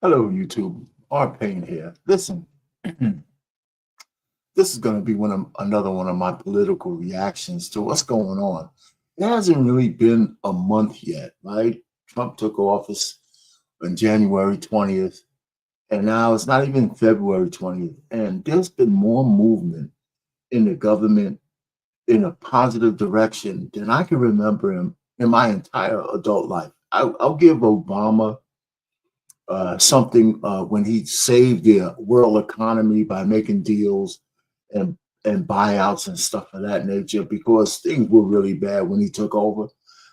Hello, YouTube. R Payne here. Listen, this is going to be another one of my political reactions to what's going on. It hasn't really been a month yet, right? Trump took office on January 20th, and now it's not even February 20th. And there's been more movement in the government in a positive direction than I can remember in my entire adult life. I'll give Obama something when he saved the world economy by making deals and buyouts and stuff of that nature, because things were really bad when he took over.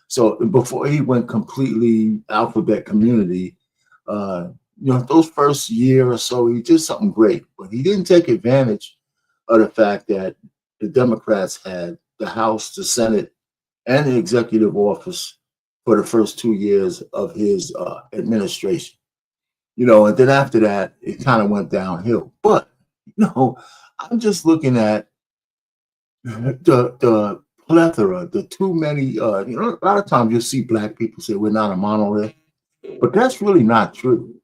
So before he went completely alphabet community, those first year or so, he did something great, but he didn't take advantage of the fact that the Democrats had the House, the Senate, and the executive office for the first 2 years of his administration. And then after that, it kind of went downhill. But, I'm just looking at the plethora, the too many, a lot of times you'll see Black people say we're not a monolith, but that's really not true.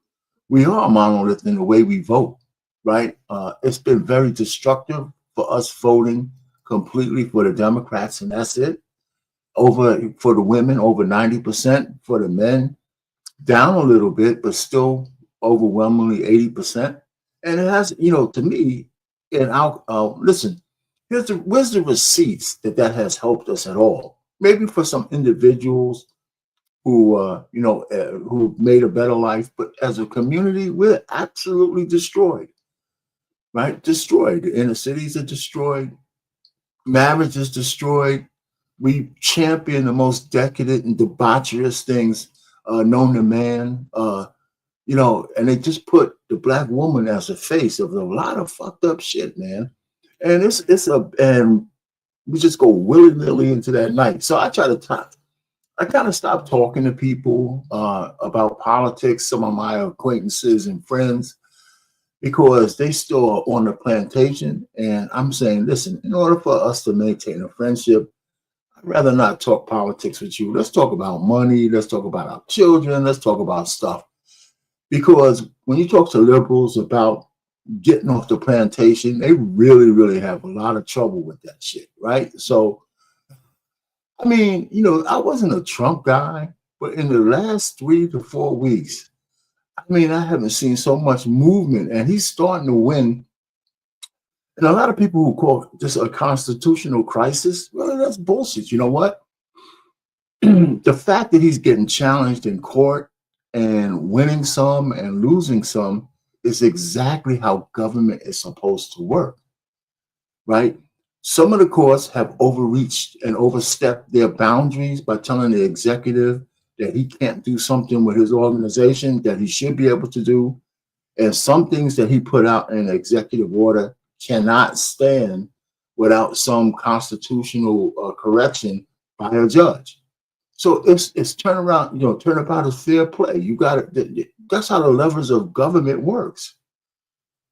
We are a monolith in the way we vote, right? It's been very destructive for us voting completely for the Democrats, and that's it. For the women, over 90%, for the men, down a little bit, but still overwhelmingly 80%. And it has, to me, and listen, where's the receipts that has helped us at all? Maybe for some individuals who made a better life, but as a community, we're absolutely destroyed, right? Destroyed. The inner cities are destroyed. Marriage is destroyed. We champion the most decadent and debaucherous things known to man. And they just put the Black woman as the face of a lot of fucked up shit, man. And and we just go willy-nilly into that night. So I kind of stopped talking to people about politics, some of my acquaintances and friends, because they still are on the plantation. And I'm saying, listen, in order for us to maintain a friendship, I'd rather not talk politics with you. Let's talk about money. Let's talk about our children. Let's talk about stuff. Because when you talk to liberals about getting off the plantation, they really, really have a lot of trouble with that shit, right? So, I mean, I wasn't a Trump guy, but in the last 3 to 4 weeks, I haven't seen so much movement, and he's starting to win. And a lot of people who call this a constitutional crisis, well, that's bullshit. You know what? The fact that he's getting challenged in court and winning some and losing some is exactly how government is supposed to work, right? Some of the courts have overreached and overstepped their boundaries by telling the executive that he can't do something with his organization that he should be able to do. And some things that he put out in an executive order cannot stand without some constitutional correction by a judge. So it's turnabout is fair play. You got it. That's how the levers of government works.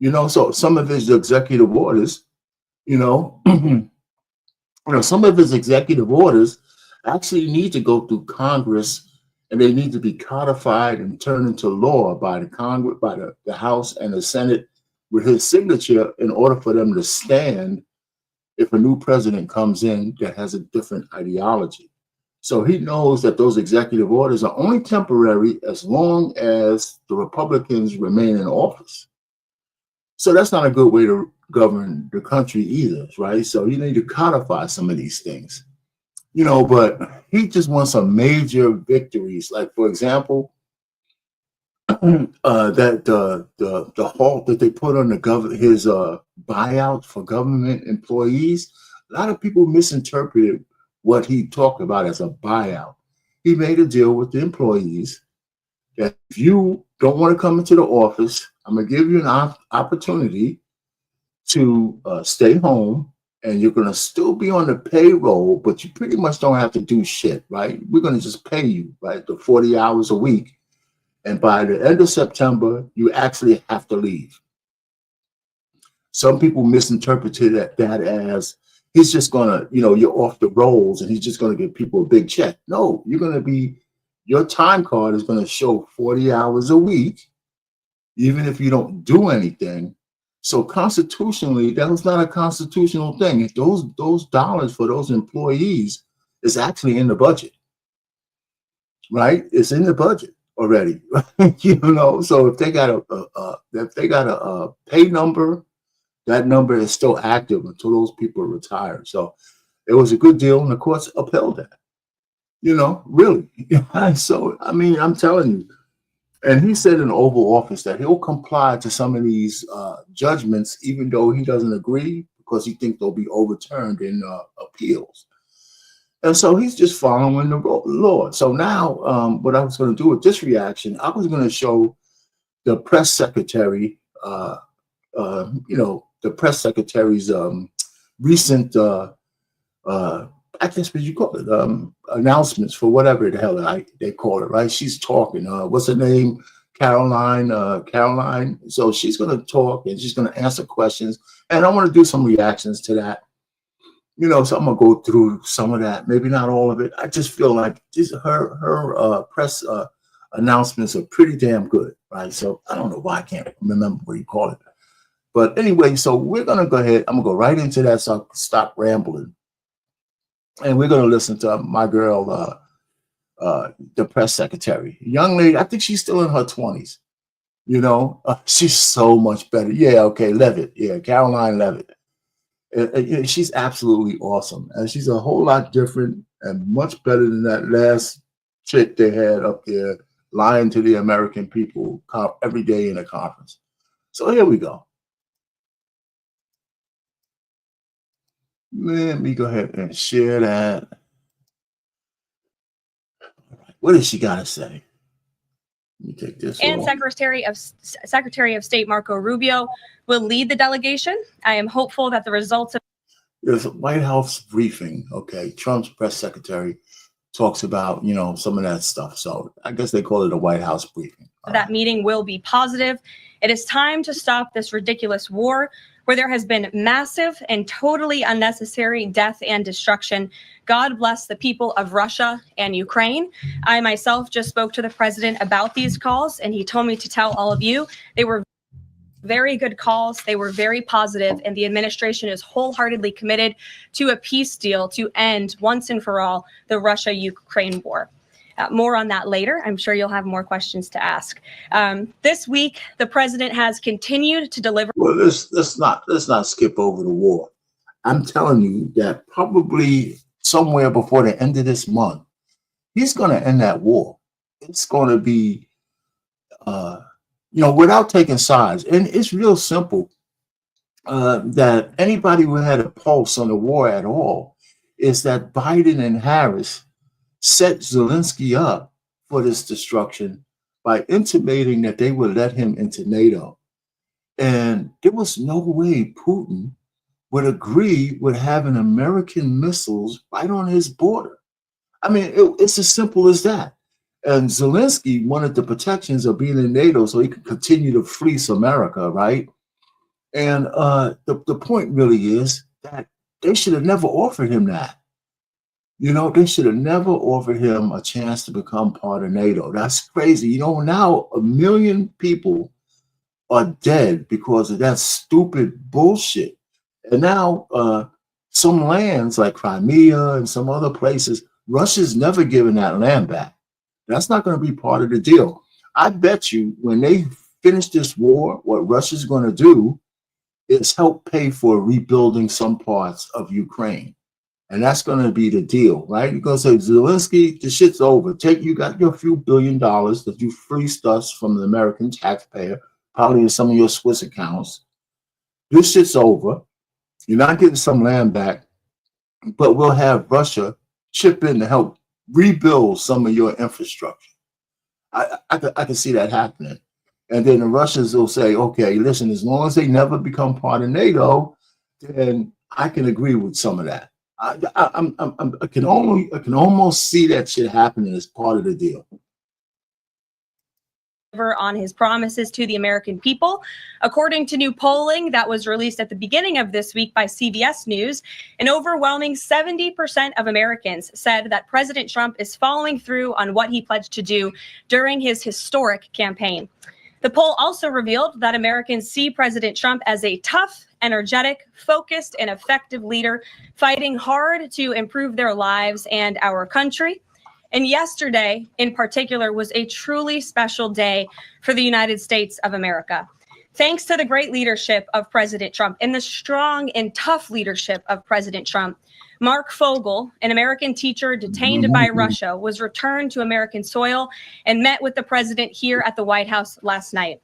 So some of his executive orders, some of his executive orders actually need to go through Congress, and they need to be codified and turned into law by the Congress, by the House and the Senate with his signature in order for them to stand if a new president comes in that has a different ideology. So he knows that those executive orders are only temporary as long as the Republicans remain in office. So that's not a good way to govern the country either, right? So you need to codify some of these things, but he just wants some major victories. Like, for example, that the halt that they put on his buyout for government employees, a lot of people misinterpreted what he talked about as a buyout. He made a deal with the employees that if you don't want to come into the office, I'm going to give you an opportunity to stay home, and you're going to still be on the payroll, but you pretty much don't have to do shit, right? We're going to just pay you, right, the 40 hours a week. And by the end of September, you actually have to leave. Some people misinterpreted that as he's just going to, you're off the rolls and he's just going to give people a big check. No, your time card is going to show 40 hours a week, even if you don't do anything. So constitutionally, that was not a constitutional thing. If those dollars for those employees is actually in the budget, right? It's in the budget already, you know. So if they got a pay number, that number is still active until those people retire. So it was a good deal, and the courts upheld that. You know, really. So I mean, I'm telling you. And he said in the Oval Office that he'll comply to some of these judgments, even though he doesn't agree, because he thinks they'll be overturned in appeals. And so he's just following the law. So now what I was going to do with this reaction, I was going to show the press secretary, the press secretary's recent, I guess what you call it, announcements for whatever the hell they call it, right? She's talking. What's her name? Caroline. So she's going to talk and she's going to answer questions. And I want to do some reactions to that. You know, so I'm going to go through some of that. Maybe not all of it. I just feel like her press announcements are pretty damn good, right? So I don't know why I can't remember what you call it. But anyway, so we're going to go ahead. I'm going to go right into that so I can stop rambling. And we're going to listen to my girl, the press secretary. Young lady, I think she's still in her 20s. You know, she's so much better. Yeah, okay, Levitt. Yeah, Caroline Levitt. She's absolutely awesome. And she's a whole lot different and much better than that last chick they had up there lying to the American people every day in a conference. So here we go. Let me go ahead and share that. What does she got to say? Let me take this. And Secretary of State Marco Rubio will lead the delegation. I am hopeful that the results of there's a White House briefing. Okay, Trump's press secretary talks about, you know, some of that stuff. So I guess they call it a White House briefing. That meeting will be positive. It is time to stop this ridiculous war where there has been massive and totally unnecessary death and destruction. God bless the people of Russia and Ukraine. I myself just spoke to the president about these calls, and he told me to tell all of you they were very good calls. They were very positive, and the administration is wholeheartedly committed to a peace deal to end once and for all the Russia-Ukraine war. More on that later. I'm sure you'll have more questions to ask. This week, the president has continued to deliver. Well, let's not skip over the war. I'm telling you that probably somewhere before the end of this month, he's going to end that war. It's going to be, without taking sides. And it's real simple that anybody who had a pulse on the war at all is that Biden and Harris set Zelensky up for this destruction by intimating that they would let him into NATO. And there was no way Putin would agree with having American missiles right on his border. I mean, it's as simple as that. And Zelensky wanted the protections of being in NATO so he could continue to fleece America, right? And the point really is that they should have never offered him that. You know, they should have never offered him a chance to become part of NATO. That's crazy. You know, now 1 million people are dead because of that stupid bullshit. And now some lands like Crimea and some other places, Russia's never given that land back. That's not going to be part of the deal. I bet you when they finish this war, what Russia's going to do is help pay for rebuilding some parts of Ukraine. And that's going to be the deal, right? You're going to say, Zelensky, the shit's over. You got your few $1 billion that you fleeced us from the American taxpayer, probably in some of your Swiss accounts. This shit's over. You're not getting some land back, but we'll have Russia chip in to help rebuild some of your infrastructure. I can see that happening. And then the Russians will say, okay, listen, as long as they never become part of NATO, then I can agree with some of that. I can almost see that shit happening as part of the deal. On his promises to the American people. According to new polling that was released at the beginning of this week by CBS News, an overwhelming 70% of Americans said that President Trump is following through on what he pledged to do during his historic campaign. The poll also revealed that Americans see President Trump as a tough, energetic, focused, and effective leader, fighting hard to improve their lives and our country. And yesterday, in particular, was a truly special day for the United States of America. Thanks to the great leadership of President Trump and the strong and tough leadership of President Trump, Mark Fogel, an American teacher detained by Russia, was returned to American soil and met with the president here at the White House last night.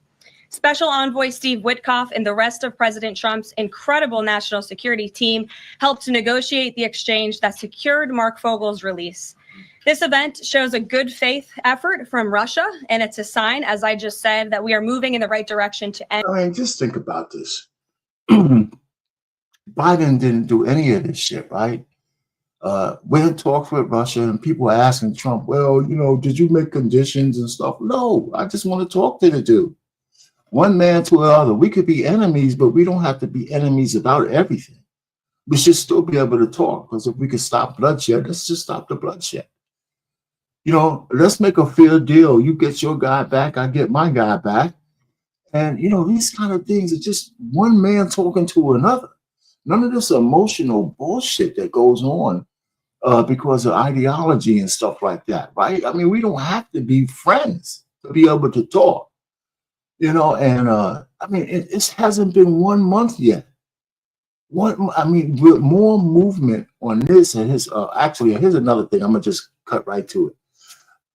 Special Envoy Steve Witkoff and the rest of President Trump's incredible national security team helped to negotiate the exchange that secured Mark Fogel's release. This event shows a good faith effort from Russia, and it's a sign, as I just said, that we are moving in the right direction to end. I mean, just think about this. Biden didn't do any of this shit, right? We had talks with Russia, and people were asking Trump, well, you know, did you make conditions and stuff? No, I just want to talk to the dude. One man to another. We could be enemies, but we don't have to be enemies about everything. We should still be able to talk, because if we could stop bloodshed, let's just stop the bloodshed. You know, let's make a fair deal. You get your guy back, I get my guy back. And, you know, these kind of things are just one man talking to another. None of this emotional bullshit that goes on because of ideology and stuff like that, right? I mean, we don't have to be friends to be able to talk, you know, and I mean, it hasn't been 1 month yet. With more movement on this, and actually, here's another thing. I'm gonna just cut right to it.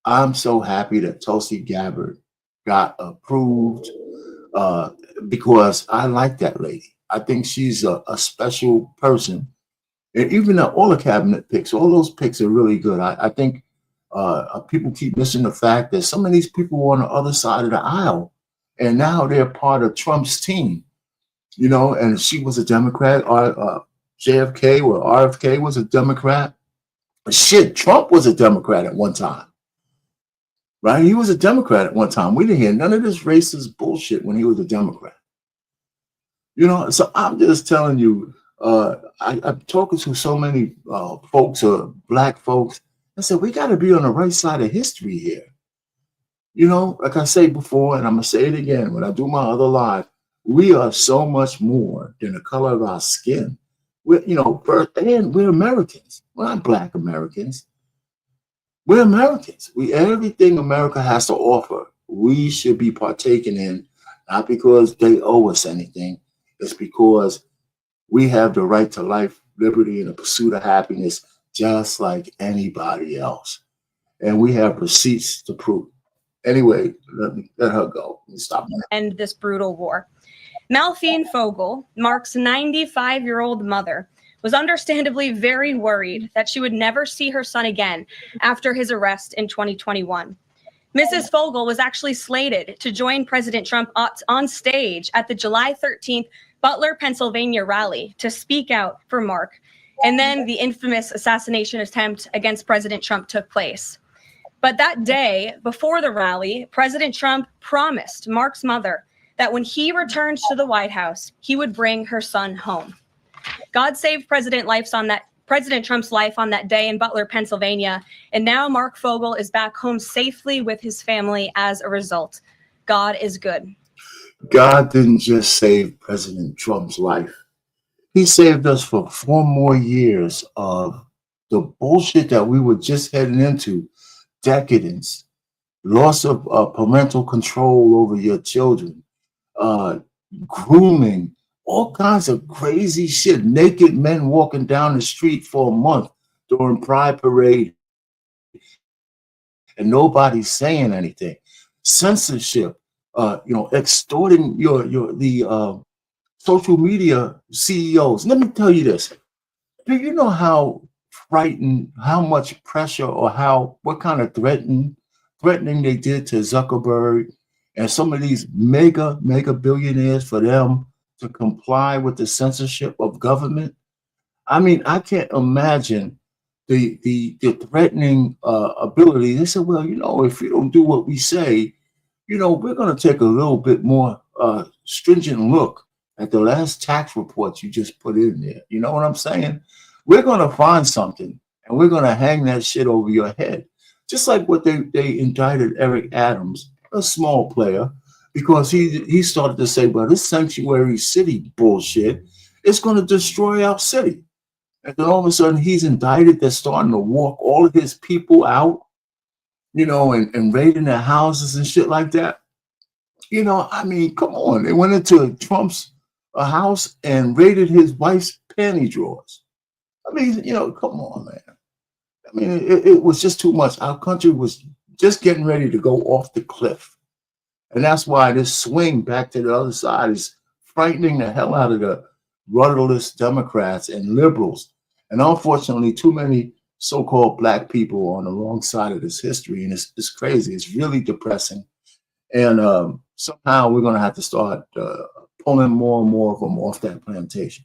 I'm so happy that Tulsi Gabbard got approved because I like that lady. I think she's a special person. And even all the cabinet picks, all those picks are really good. I think people keep missing the fact that some of these people were on the other side of the aisle, and now they're part of Trump's team, you know, and she was a Democrat, JFK or RFK was a Democrat. But shit, Trump was a Democrat at one time. Right? He was a Democrat at one time. We didn't hear none of this racist bullshit when he was a Democrat. You know, so I'm just telling you, I'm talking to so many folks, black folks. I said, we got to be on the right side of history here. You know, like I say before, and I'm going to say it again when I do my other live, we are so much more than the color of our skin. We're, you know, and we're Americans. We're not black Americans. We're Americans. Everything America has to offer, we should be partaking in, not because they owe us anything. It's because we have the right to life, liberty, and the pursuit of happiness, just like anybody else. And we have receipts to prove. Anyway, let her go. Stop. End this brutal war. Malphine Fogel, Mark's 95-year-old mother, was understandably very worried that she would never see her son again after his arrest in 2021. Mrs. Fogel was actually slated to join President Trump on stage at the July 13th Butler, Pennsylvania rally to speak out for Mark. And then the infamous assassination attempt against President Trump took place. But that day before the rally, President Trump promised Mark's mother that when he returned to the White House, he would bring her son home. God saved President Trump's life on that day in Butler, Pennsylvania, and now Mark Fogel is back home safely with his family as a result. God is good. God didn't just save President Trump's life. He saved us for 4 more years of the bullshit that we were just heading into, decadence, loss of parental control over your children, grooming, all kinds of crazy shit, naked men walking down the street for a month during Pride Parade, and nobody's saying anything. Censorship, extorting the social media CEOs. Let me tell you this. Do you know how frightened, how much pressure, or what kind of threatening they did to Zuckerberg and some of these mega billionaires for them to comply with the censorship of government? I mean, I can't imagine the threatening ability. They said, well, if you don't do what we say, we're going to take a little bit more stringent look at the last tax reports you just put in there. You know what I'm saying? We're going to find something and we're going to hang that shit over your head. Just like what they indicted Eric Adams, a small player, because he started to say, well, this sanctuary city bullshit is going to destroy our city. And then all of a sudden he's indicted. They're starting to walk all of his people out, and raiding their houses and shit like that. I mean, come on. They went into Trump's house and raided his wife's panty drawers. I mean, come on, man. I mean, it was just too much. Our country was just getting ready to go off the cliff. And that's why this swing back to the other side is frightening the hell out of the rudderless Democrats and liberals. And unfortunately, too many so-called black people on the wrong side of this history. And it's crazy. It's really depressing. And somehow we're going to have to start pulling more and more of them off that plantation.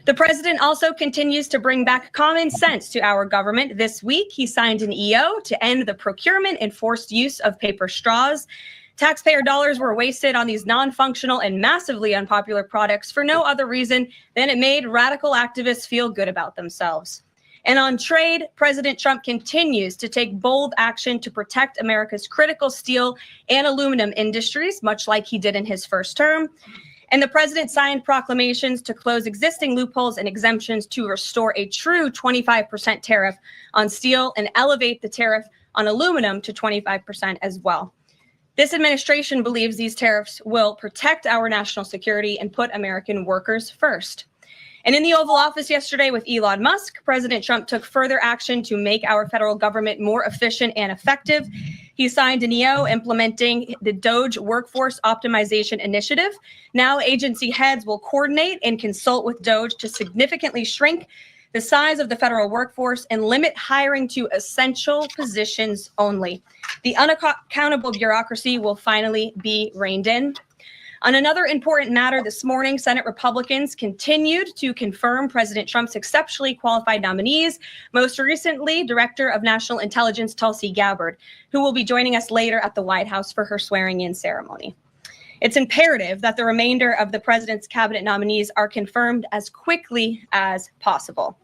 The president also continues to bring back common sense to our government. This week, he signed an EO to end the procurement and forced use of paper straws. Taxpayer dollars were wasted on these non-functional and massively unpopular products for no other reason than it made radical activists feel good about themselves. And on trade, President Trump continues to take bold action to protect America's critical steel and aluminum industries, much like he did in his first term. And the president signed proclamations to close existing loopholes and exemptions to restore a true 25% tariff on steel and elevate the tariff on aluminum to 25% as well. This administration believes these tariffs will protect our national security and put American workers first. And in the Oval Office yesterday with Elon Musk, President Trump took further action to make our federal government more efficient and effective. He signed an EO implementing the DOGE Workforce Optimization Initiative. Now agency heads will coordinate and consult with DOGE to significantly shrink the size of the federal workforce and limit hiring to essential positions only. The unaccountable bureaucracy will finally be reined in. On another important matter this morning, Senate Republicans continued to confirm President Trump's exceptionally qualified nominees, most recently Director of National Intelligence Tulsi Gabbard, who will be joining us later at the White House for her swearing-in ceremony. It's imperative that the remainder of the president's cabinet nominees are confirmed as quickly as possible.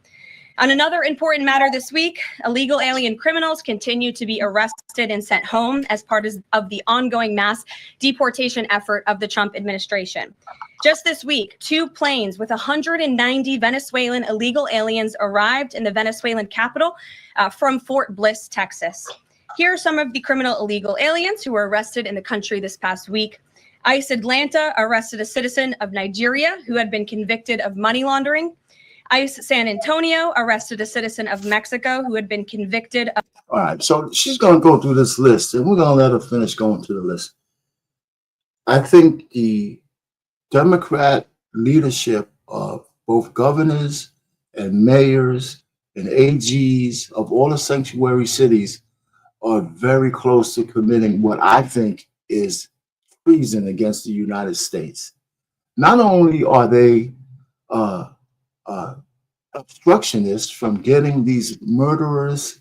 On another important matter this week, illegal alien criminals continue to be arrested and sent home as part of the ongoing mass deportation effort of the Trump administration. Just this week, 2 planes with 190 Venezuelan illegal aliens arrived in the Venezuelan capital from Fort Bliss, Texas. Here are some of the criminal illegal aliens who were arrested in the country this past week. ICE Atlanta arrested a citizen of Nigeria who had been convicted of money laundering. ICE San Antonio arrested a citizen of Mexico who had been convicted of. All right, so she's going to go through this list, and we're going to let her finish going through the list. I think the Democrat leadership of both governors and mayors and AGs of all the sanctuary cities are very close to committing what I think is treason against the United States. Not only are they obstructionists from getting these murderers,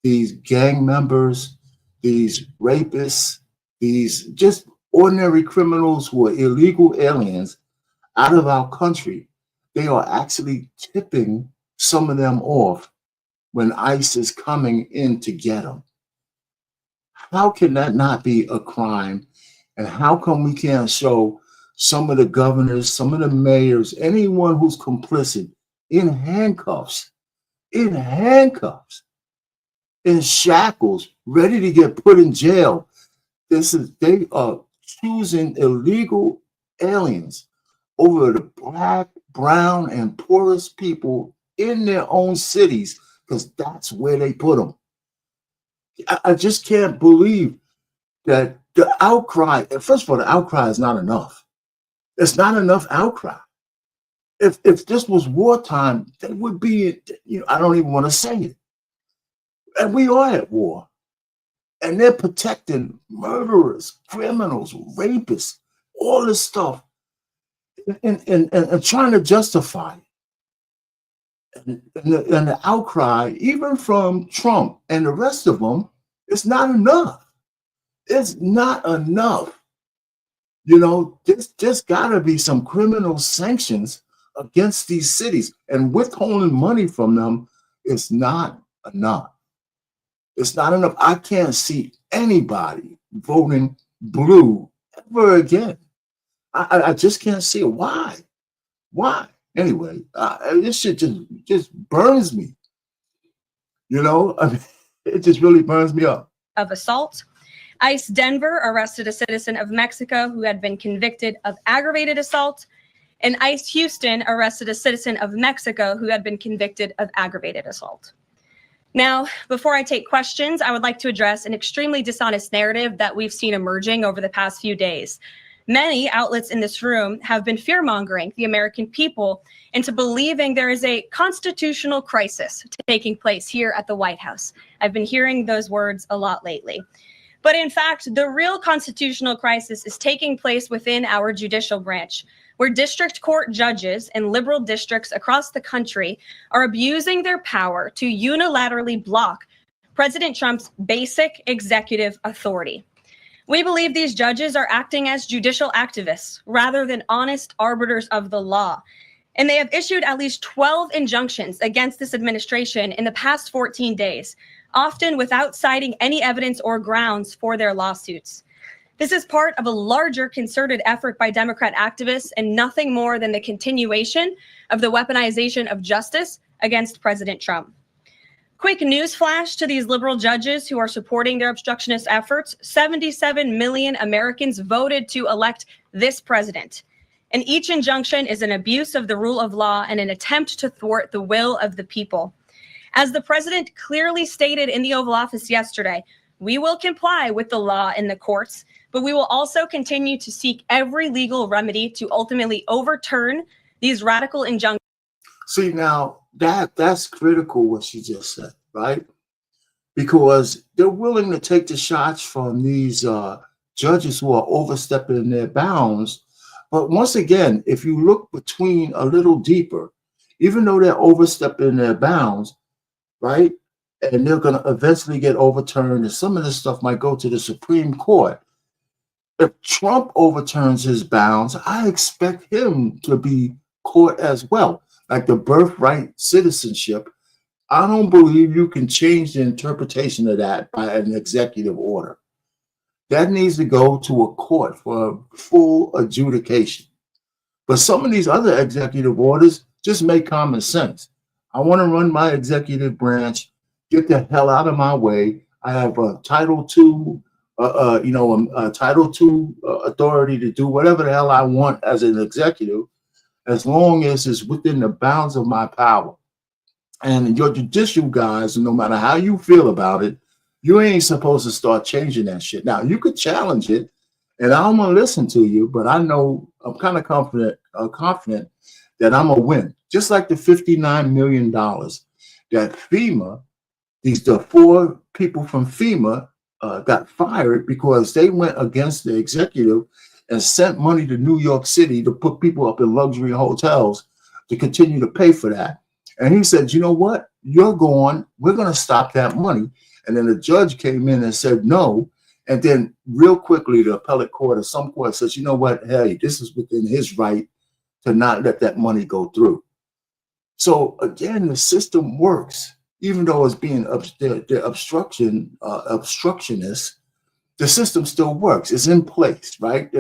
these gang members, these rapists, these just ordinary criminals who are illegal aliens out of our country, they are actually tipping some of them off when ICE is coming in to get them. How can that not be a crime? And how come we can't show some of the governors, some of the mayors, anyone who's complicit in handcuffs, in shackles, ready to get put in jail? They are choosing illegal aliens over the black, brown, and poorest people in their own cities because that's where they put them. I just can't believe that the outcry, first of all, the outcry is not enough. It's not enough outcry. If this was wartime, they would be, I don't even want to say it. And we are at war. And they're protecting murderers, criminals, rapists, all this stuff, and trying to justify it. And the outcry, even from Trump and the rest of them, it's not enough. It's not enough. There's got to be some criminal sanctions against these cities, and withholding money from them is not enough. It's not enough. I can't see anybody voting blue ever again. I just can't see it. Why? Why? Anyway, this shit just burns me. You know, I mean, it just really burns me up. Of assault. ICE Denver arrested a citizen of Mexico who had been convicted of aggravated assault. And ICE Houston arrested a citizen of Mexico who had been convicted of aggravated assault. Now, before I take questions, I would like to address an extremely dishonest narrative that we've seen emerging over the past few days. Many outlets in this room have been fear-mongering the American people into believing there is a constitutional crisis taking place here at the White House. I've been hearing those words a lot lately. But in fact, the real constitutional crisis is taking place within our judicial branch, where district court judges in liberal districts across the country are abusing their power to unilaterally block President Trump's basic executive authority. We believe these judges are acting as judicial activists rather than honest arbiters of the law. And they have issued at least 12 injunctions against this administration in the past 14 days, often without citing any evidence or grounds for their lawsuits. This is part of a larger concerted effort by Democrat activists and nothing more than the continuation of the weaponization of justice against President Trump. Quick news flash to these liberal judges who are supporting their obstructionist efforts: 77 million Americans voted to elect this president. And each injunction is an abuse of the rule of law and an attempt to thwart the will of the people. As the president clearly stated in the Oval Office yesterday, we will comply with the law in the courts, but we will also continue to seek every legal remedy to ultimately overturn these radical injunctions. See, now that's critical what she just said, right? Because they're willing to take the shots from these judges who are overstepping their bounds. But once again, if you look between a little deeper, even though they're overstepping their bounds, right, and they're going to eventually get overturned, and some of this stuff might go to the Supreme Court. If Trump overturns his bounds, I expect him to be caught as well. Like the birthright citizenship, I don't believe you can change the interpretation of that by an executive order. That needs to go to a court for a full adjudication. But some of these other executive orders just make common sense. I want to run my executive branch, get the hell out of my way. I have a Title II, Title II authority to do whatever the hell I want as an executive, as long as it's within the bounds of my power. And your judicial guys, no matter how you feel about it, you ain't supposed to start changing that shit. Now, you could challenge it, and I'm going to listen to you, but I know I'm kind of confident that I'm going to win. Just like the $59 million that FEMA, the 4 people from FEMA got fired because they went against the executive and sent money to New York City to put people up in luxury hotels to continue to pay for that. And he said, you know what? You're gone. We're going to stop that money. And then the judge came in and said no. And then real quickly, the appellate court or some court says, you know what? Hey, this is within his right to not let that money go through. So again, the system works, even though it's being the obstructionist. The system still works. It's in place, right?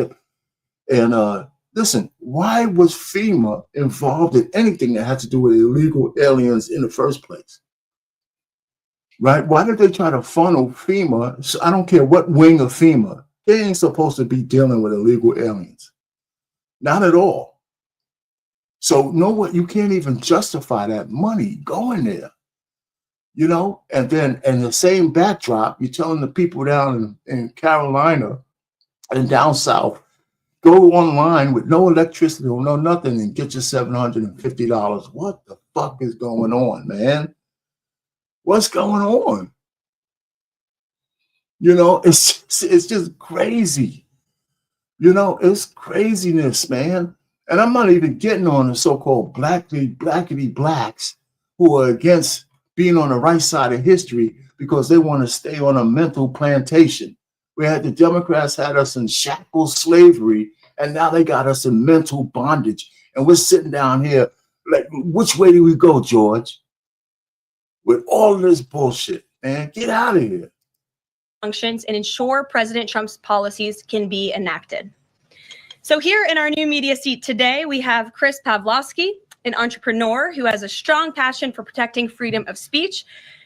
And listen, why was FEMA involved in anything that had to do with illegal aliens in the first place? Right? Why did they try to funnel FEMA? So I don't care what wing of FEMA. They ain't supposed to be dealing with illegal aliens. Not at all. So know what? You can't even justify that money going there. You know, and then in the same backdrop, you're telling the people down in Carolina and down south, go online with no electricity or no nothing and get your $750. What the fuck is going on, man? What's going on? You know, it's just crazy. You know, it's craziness, man. And I'm not even getting on the so-called blackity blacks who are against being on the right side of history because they want to stay on a mental plantation. The Democrats had us in shackle slavery, and now they got us in mental bondage. And we're sitting down here like, which way do we go, George? With all of this bullshit, man, get out of here. functions and ensure President Trump's policies can be enacted. So here in our new media seat today, we have Chris Pavlovsky, an entrepreneur who has a strong passion for protecting freedom of speech.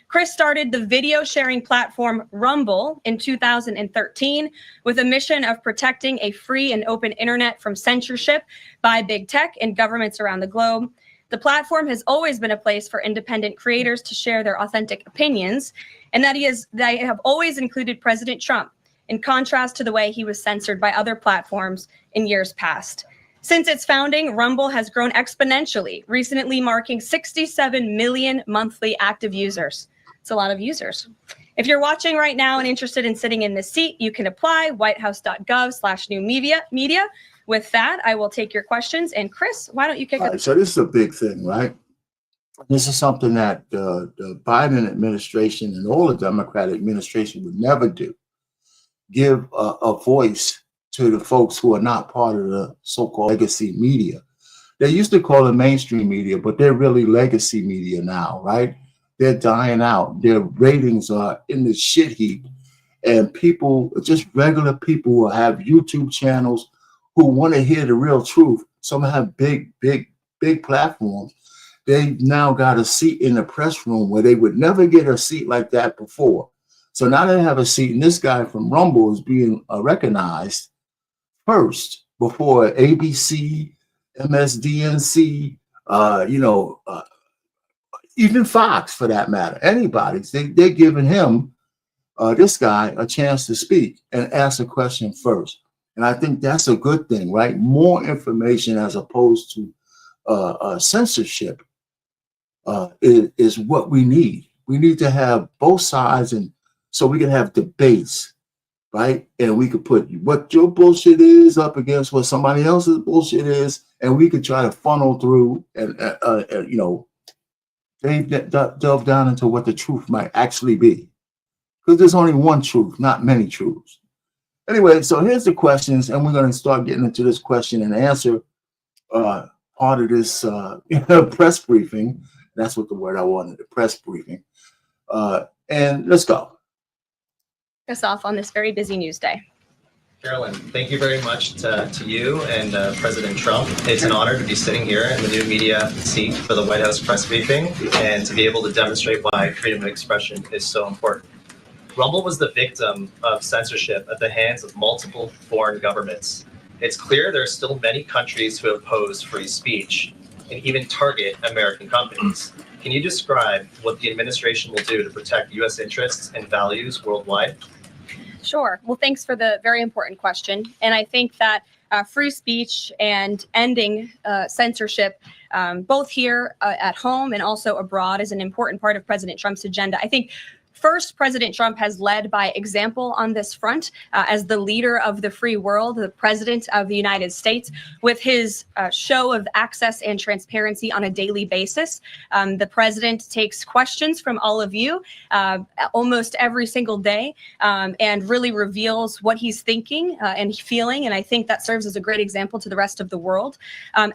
Chris started the video sharing platform Rumble in 2013 with a mission of protecting a free and open internet from censorship by big tech and governments around the globe. The platform has always been a place for independent creators to share their authentic opinions, and they have always included President Trump, in contrast to the way he was censored by other platforms in years past. Since its founding, Rumble has grown exponentially, recently marking 67 million monthly active users. It's a lot of users. If you're watching right now and interested in sitting in this seat, you can apply whitehouse.gov/new media. With that, I will take your questions. And Chris, why don't you kick All it? right, so this is a big thing, right? This is something that the Biden administration and all the Democratic administration would never do. Give a voice to the folks who are not part of the so-called legacy media. They used to call it mainstream media, but they're really legacy media now, right? They're dying out. Their ratings are in the shit heap. And people, just regular people who have YouTube channels who want to hear the real truth. Some have big platforms. They've now got a seat in the press room where they would never get a seat like that before. So now they have a seat, and this guy from Rumble is being recognized first before ABC, MSDNC, even Fox for that matter, anybody. They're giving him, this guy, a chance to speak and ask a question first. And I think that's a good thing, right? More information as opposed to censorship is what we need. We need to have both sides, and so we can have debates, right? And we could put what your bullshit is up against what somebody else's bullshit is, and we could try to funnel through and they delve down into what the truth might actually be. Because there's only one truth, not many truths. Anyway, so here's the questions, and we're going to start getting into this question and answer part of this press briefing. That's what the word I wanted, the press briefing. And let's go. Us off on this very busy news day. Carolyn, thank you very much to you and President Trump. It's an honor to be sitting here in the new media seat for the White House press briefing and to be able to demonstrate why freedom of expression is so important. Rumble was the victim of censorship at the hands of multiple foreign governments. It's clear there are still many countries who oppose free speech and even target American companies. Can you describe what the administration will do to protect U.S. interests and values worldwide? Sure. Well, thanks for the very important question. And I think that free speech and ending censorship, both here at home and also abroad, is an important part of President Trump's agenda. I think first, President Trump has led by example on this front as the leader of the free world, the president of the United States, with his show of access and transparency on a daily basis. The president takes questions from all of you almost every single day and really reveals what he's thinking and feeling. And I think that serves as a great example to the rest of the world.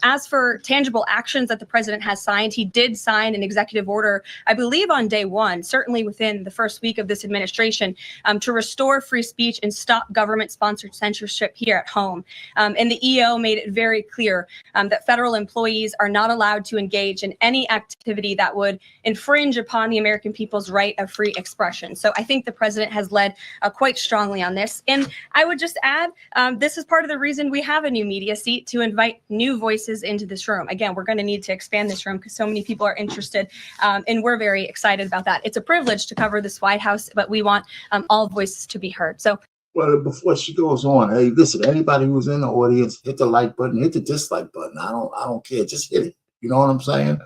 As for tangible actions that the president has signed, he did sign an executive order, I believe on day one, certainly within the first week of this administration, to restore free speech and stop government-sponsored censorship here at home. And the EO made it very clear that federal employees are not allowed to engage in any activity that would infringe upon the American people's right of free expression. So I think the president has led quite strongly on this. And I would just add, this is part of the reason we have a new media seat, to invite new voices into this room. Again, we're going to need to expand this room because so many people are interested, and we're very excited about that. It's a privilege to cover this White House, but we want all voices to be heard. So, well, before she goes on, hey, listen, anybody who's in the audience, hit the like button, hit the dislike button. I don't care. Just hit it. You know what I'm saying?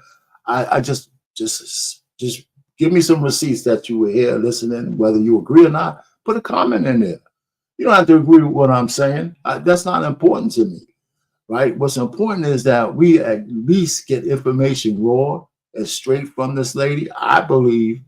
I just give me some receipts that you were here listening, whether you agree or not. Put a comment in there. You don't have to agree with what I'm saying. That's not important to me, right? What's important is that we at least get information raw and straight from this lady. I believe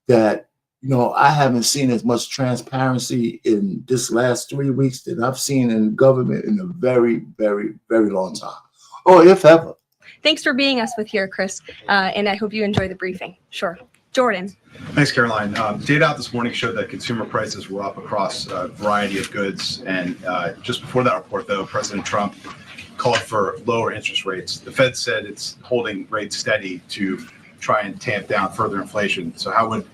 that, I haven't seen as much transparency in this last 3 weeks that I've seen in government in a very, very, very long time, or if ever. Thanks for being us with here, Chris, and I hope you enjoy the briefing. Sure. Jordan. Thanks, Caroline. Data out this morning showed that consumer prices were up across a variety of goods. And just before that report, though, President Trump called for lower interest rates. The Fed said it's holding rates steady to try and tamp down further inflation. So how would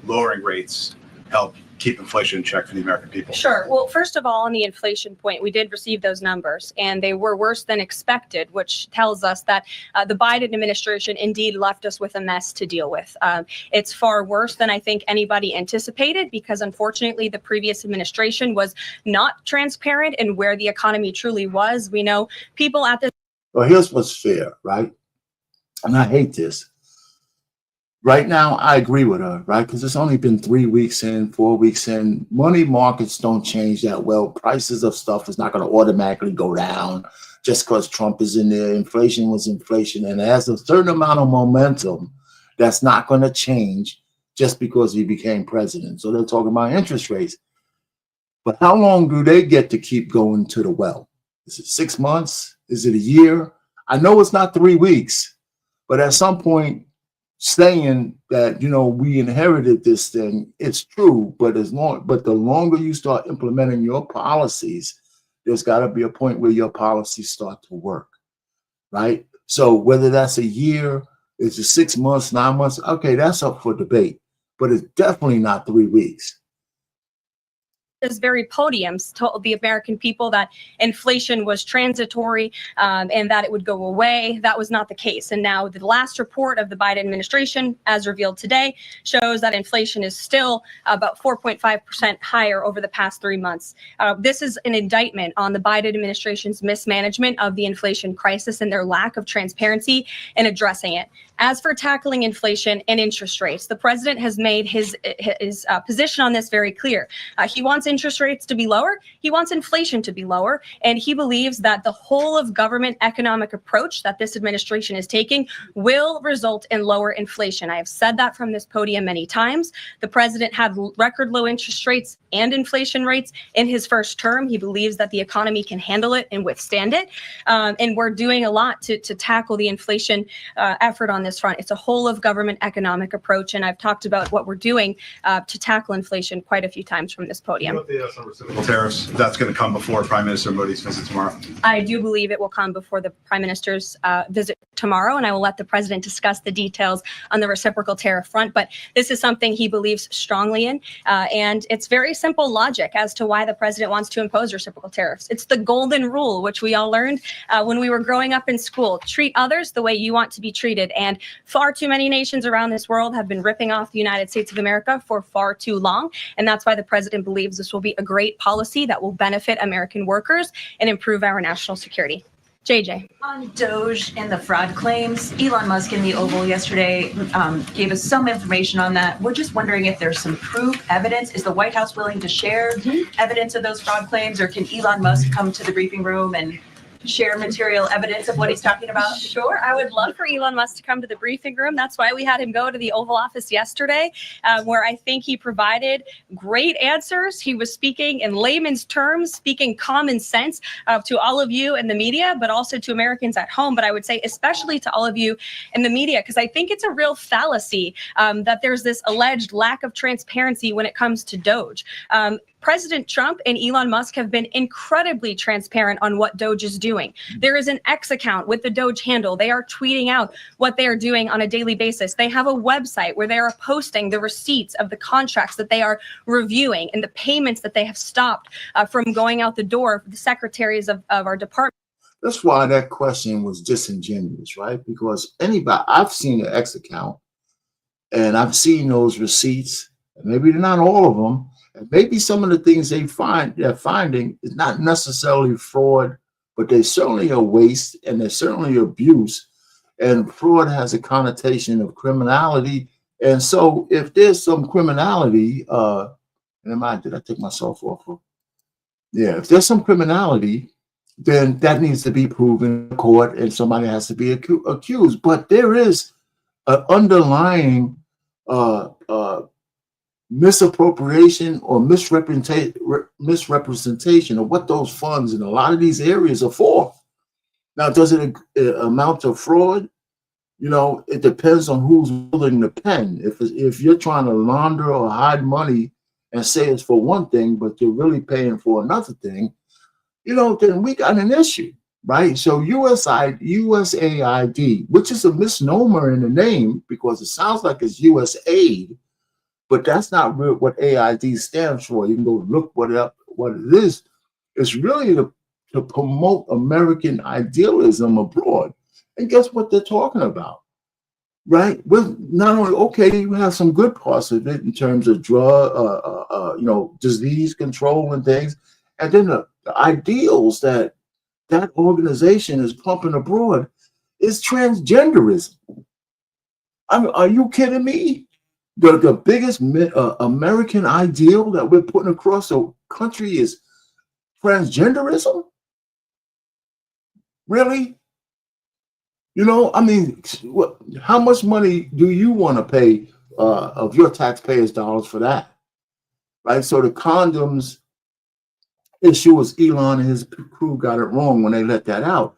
lowering rates help keep inflation in check for the American people? Sure. Well, first of all, on the inflation point, we did receive those numbers and they were worse than expected, which tells us that the Biden administration indeed left us with a mess to deal with. It's far worse than I think anybody anticipated because unfortunately the previous administration was not transparent in where the economy truly was. We know people at this. Well, here's what's fair, right? And I hate this. Right now, I agree with her, right? Because it's only been 3 weeks in, 4 weeks in. Money markets don't change that well. Prices of stuff is not going to automatically go down just because Trump is in there. Inflation was inflation. And it has a certain amount of momentum that's not going to change just because he became president. So they're talking about interest rates. But how long do they get to keep going to the well? Is it 6 months? Is it a year? I know it's not 3 weeks, but at some point, saying that, you know, we inherited this thing, it's true, but the longer you start implementing your policies, there's got to be a point where your policies start to work, right? So whether that's a year, is it 6 months, 9 months, okay, that's up for debate, but it's definitely not 3 weeks. This very podiums told the American people that inflation was transitory and that it would go away. That was not the case. And now the last report of the Biden administration, as revealed today, shows that inflation is still about 4.5% higher over the past 3 months. This is an indictment on the Biden administration's mismanagement of the inflation crisis and their lack of transparency in addressing it. As for tackling inflation and interest rates, the president has made his position on this very clear. He wants interest rates to be lower. He wants inflation to be lower. And he believes that the whole of government economic approach that this administration is taking will result in lower inflation. I have said that from this podium many times. The president had record low interest rates and inflation rates in his first term. He believes that the economy can handle it and withstand it. And we're doing a lot to tackle the inflation effort on this front. It's a whole of government economic approach. And I've talked about what we're doing to tackle inflation quite a few times from this podium. What about the reciprocal tariffs? That's going to come before Prime Minister Modi's visit tomorrow. I do believe it will come before the Prime Minister's visit tomorrow, and I will let the president discuss the details on the reciprocal tariff front. But this is something he believes strongly in, and it's very simple logic as to why the president wants to impose reciprocal tariffs. It's the golden rule, which we all learned when we were growing up in school. Treat others the way you want to be treated. And far too many nations around this world have been ripping off the United States of America for far too long, and that's why the president believes this will be a great policy that will benefit American workers and improve our national security. JJ. On DOGE and the fraud claims, Elon Musk in the Oval yesterday gave us some information on that. We're just wondering if there's some proof, evidence. Is the White House willing to share evidence of those fraud claims, or can Elon Musk come to the briefing room and share material evidence of what he's talking about? Sure. I would love for Elon Musk to come to the briefing room. That's why we had him go to the Oval Office yesterday, where I think he provided great answers. He was speaking in layman's terms, speaking common sense to all of you in the media, but also to Americans at home. But I would say especially to all of you in the media, because I think it's a real fallacy that there's this alleged lack of transparency when it comes to DOGE. President Trump and Elon Musk have been incredibly transparent on what DOGE is doing. There is an X account with the DOGE handle. They are tweeting out what they are doing on a daily basis. They have a website where they are posting the receipts of the contracts that they are reviewing and the payments that they have stopped from going out the door for the secretaries of our department. That's why that question was disingenuous, right? Because I've seen the X account and I've seen those receipts, and maybe they're not all of them. And maybe some of the things they're finding is not necessarily fraud, but they certainly are waste and they're certainly abuse. And fraud has a connotation of criminality. And so if there's some criminality, did I take myself off? Yeah, if there's some criminality, then that needs to be proven in court and somebody has to be accused. But there is an underlying misappropriation or misrepresentation of what those funds in a lot of these areas are for. Now, does it amount to fraud? You know, it depends on who's willing to pen. If you're trying to launder or hide money and say it's for one thing, but you're really paying for another thing, you know, then we got an issue, right? So USAID, which is a misnomer in the name because it sounds like it's US aid, but that's not real what AID stands for. You can go look what it is. It's really to promote American idealism abroad. And guess what they're talking about, right? With not only, okay, you have some good parts of it in terms of drug, you know, disease control and things. And then the ideals that organization is pumping abroad is transgenderism. I mean, are you kidding me? The biggest American ideal that we're putting across the country is transgenderism? Really? You know, I mean, how much money do you want to pay of your taxpayers' dollars for that? Right? So the condoms issue was Elon and his crew got it wrong when they let that out.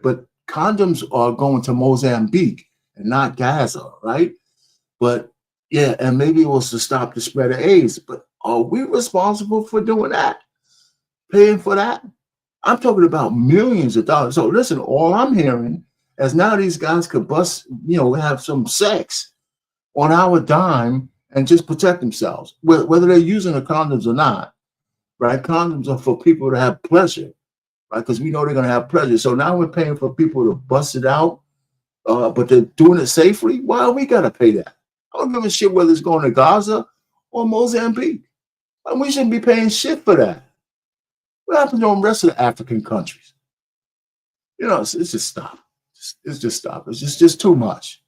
But condoms are going to Mozambique and not Gaza, right? But yeah, and maybe it was to stop the spread of AIDS. But are we responsible for doing that? Paying for that? I'm talking about millions of dollars. So listen, all I'm hearing is now these guys could bust, you know, have some sex on our dime and just protect themselves, whether they're using the condoms or not, right? Condoms are for people to have pleasure, right? Because we know they're going to have pleasure. So now we're paying for people to bust it out, but they're doing it safely. Why we got to pay that? I don't give a shit whether it's going to Gaza or Mozambique. And we shouldn't be paying shit for that. What happens to the rest of the African countries? You know, it's just stop. It's just stop. It's just too much.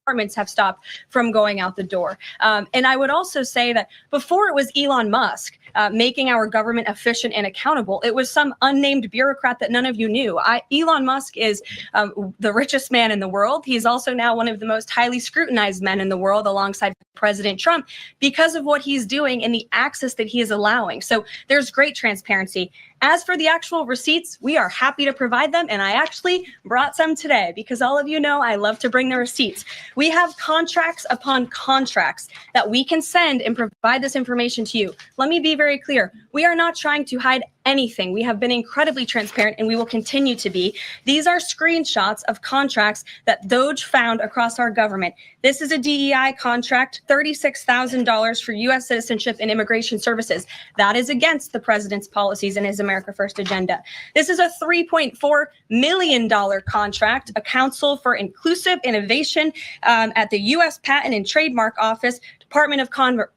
Departments have stopped from going out the door. And I would also say that before it was Elon Musk making our government efficient and accountable, it was some unnamed bureaucrat that none of you knew. Elon Musk is the richest man in the world. He's also now one of the most highly scrutinized men in the world alongside President Trump because of what he's doing and the access that he is allowing. So there's great transparency. As for the actual receipts, we are happy to provide them. And I actually brought some today because all of you know I love to bring the receipts. We have contracts upon contracts that we can send and provide this information to you. Let me be very clear. We are not trying to hide anything. We have been incredibly transparent and we will continue to be. These are screenshots of contracts that DOGE found across our government. This is a DEI contract, $36,000 for U.S. citizenship and immigration services. That is against the president's policies and his America First agenda. This is a $3.4 million contract, a Council for Inclusive Innovation at the U.S. Patent and Trademark Office, Department of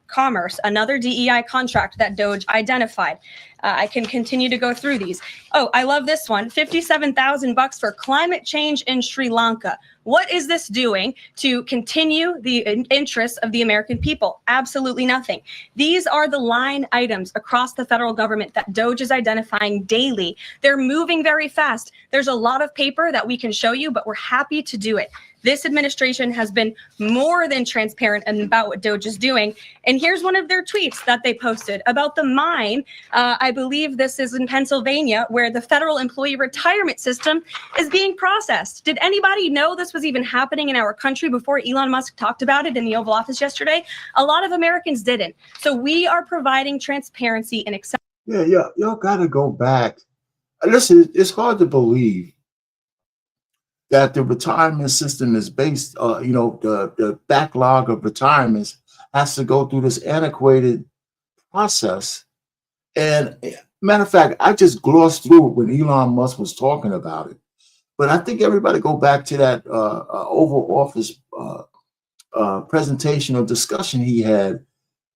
Commerce, another DEI contract that DOGE identified. I can continue to go through these. Oh, I love this one, $57,000 for climate change in Sri Lanka. What is this doing to continue the interests of the American people? Absolutely nothing. These are the line items across the federal government that DOGE is identifying daily. They're moving very fast. There's a lot of paper that we can show you, but we're happy to do it. This administration has been more than transparent about what DOGE is doing. And here's one of their tweets that they posted about the mine. I believe this is in Pennsylvania, where the federal employee retirement system is being processed. Did anybody know this was even happening in our country before Elon Musk talked about it in the Oval Office yesterday? A lot of Americans didn't. So we are providing transparency and acceptance. Yeah, y'all got to go back. Listen, it's hard to believe that the retirement system is based, you know, the backlog of retirements has to go through this antiquated process. And matter of fact, I just glossed through it when Elon Musk was talking about it. But I think everybody go back to that Oval Office presentation or discussion he had.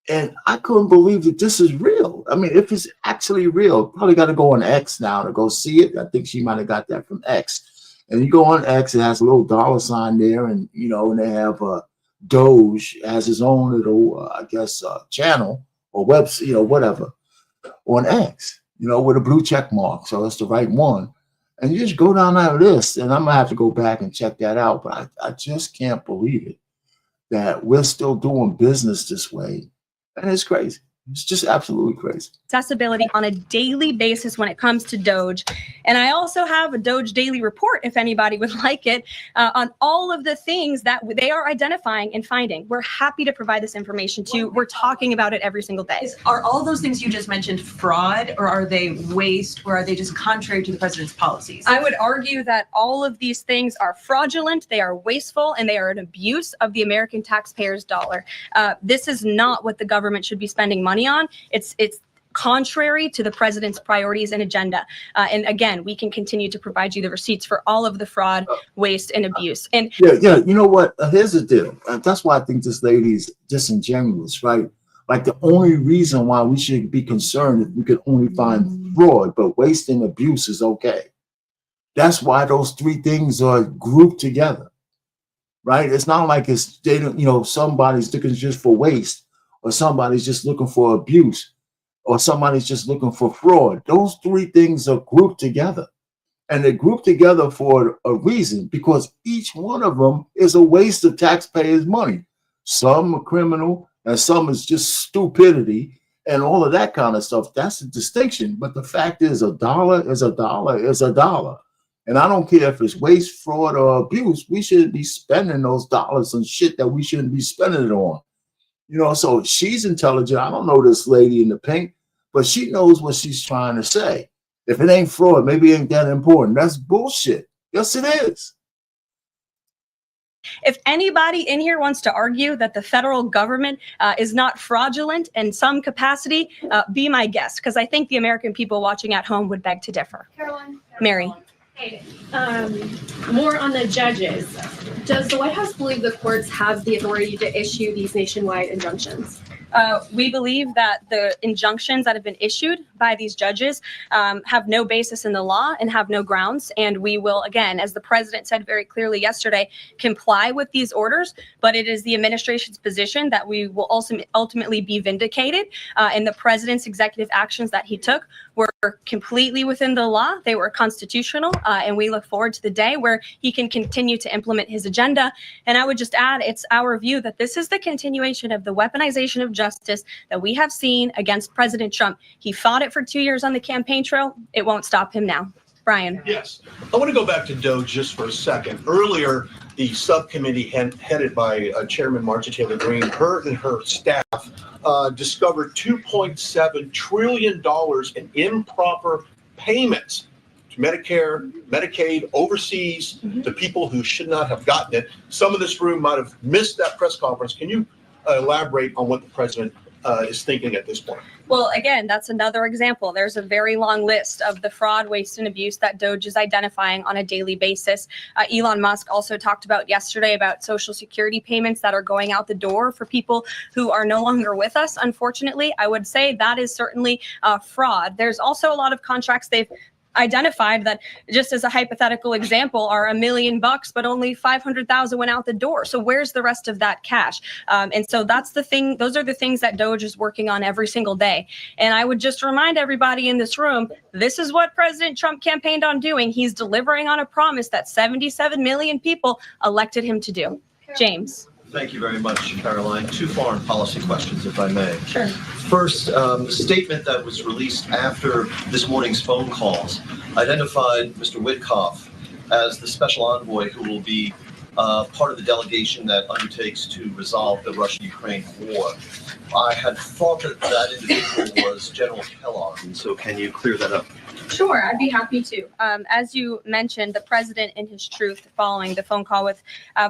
And I couldn't believe that this is real. I mean, if it's actually real, probably got to go on X now to go see it. I think she might have got that from X. And you go on X, it has a little dollar sign there, and you know, and they have DOGE has his own little, I guess, channel or website, you know, whatever, on X, you know, with a blue check mark, so it's the right one. And you just go down that list, and I'm gonna have to go back and check that out. But I just can't believe it that we're still doing business this way, and it's crazy. It's just absolutely crazy. Accessibility on a daily basis when it comes to DOGE. And I also have a DOGE daily report, if anybody would like it, on all of the things that they are identifying and finding. We're happy to provide this information to you. We're talking about it every single day. Are all those things you just mentioned fraud, or are they waste, or are they just contrary to the president's policies? I would argue that all of these things are fraudulent, they are wasteful, and they are an abuse of the American taxpayer's dollar. This is not what the government should be spending money on. It's contrary to the president's priorities and agenda. And again, we can continue to provide you the receipts for all of the fraud, waste, and abuse. And yeah, you know what? Here's the deal. That's why I think this lady is disingenuous, right? Like the only reason why we should be concerned if we could only find fraud, but waste and abuse is okay. That's why those three things are grouped together, right? It's not like it's they don't, you know, somebody's looking just for waste, or somebody's just looking for abuse, or somebody's just looking for fraud. Those three things are grouped together. And they're grouped together for a reason, because each one of them is a waste of taxpayers' money. Some are criminal, and some is just stupidity and all of that kind of stuff. That's the distinction. But the fact is, a dollar is a dollar is a dollar. And I don't care if it's waste, fraud, or abuse. We shouldn't be spending those dollars on shit that we shouldn't be spending it on. You know, so she's intelligent. I don't know this lady in the pink, but she knows what she's trying to say. If it ain't fraud, maybe it ain't that important. That's bullshit. Yes, it is. if anybody in here wants to argue that the federal government is not fraudulent in some capacity, be my guest, because I think the American people watching at home would beg to differ. Caroline. Mary. Hey, more on the judges. Does the White House believe the courts have the authority to issue these nationwide injunctions? We believe that the injunctions that have been issued by these judges have no basis in the law and have no grounds. And we will, again, as the president said very clearly yesterday, comply with these orders. But it is the administration's position that we will also ultimately be vindicated. And the president's executive actions that he took were completely within the law. They were constitutional. And we look forward to the day where he can continue to implement his agenda. And I would just add, it's our view that this is the continuation of the weaponization of justice that we have seen against President Trump. He fought it for 2 years on the campaign trail. It won't stop him now. Brian. Yes. I want to go back to DOGE just for a second. Earlier, the subcommittee headed by Chairman Marjorie Taylor Greene, her and her staff discovered $2.7 trillion in improper payments to Medicare, Medicaid, overseas, to people who should not have gotten it. Some of this room might have missed that press conference. Can you elaborate on what the president is thinking at this point? Well, again, that's another example. There's a very long list of the fraud, waste, and abuse that DOGE is identifying on a daily basis. Elon Musk also talked about yesterday about Social Security payments that are going out the door for people who are no longer with us. Unfortunately, I would say that is certainly fraud. There's also a lot of contracts they've identified that, just as a hypothetical example, are $1 million, but only 500,000 went out the door. So where's the rest of that cash? And so that's the thing. Those are the things that DOGE is working on every single day. And I would just remind everybody in this room, this is what President Trump campaigned on doing. He's delivering on a promise that 77 million people elected him to do. James. Thank you very much, Caroline. Two foreign policy questions, if I may. Sure. First, the statement that was released after this morning's phone calls identified Mr. Witkoff as the special envoy who will be part of the delegation that undertakes to resolve the Russia-Ukraine war. I had thought that that individual was General Kellogg, and so can you clear that up? Sure, I'd be happy to. As you mentioned, the president, in his truth, following the phone call with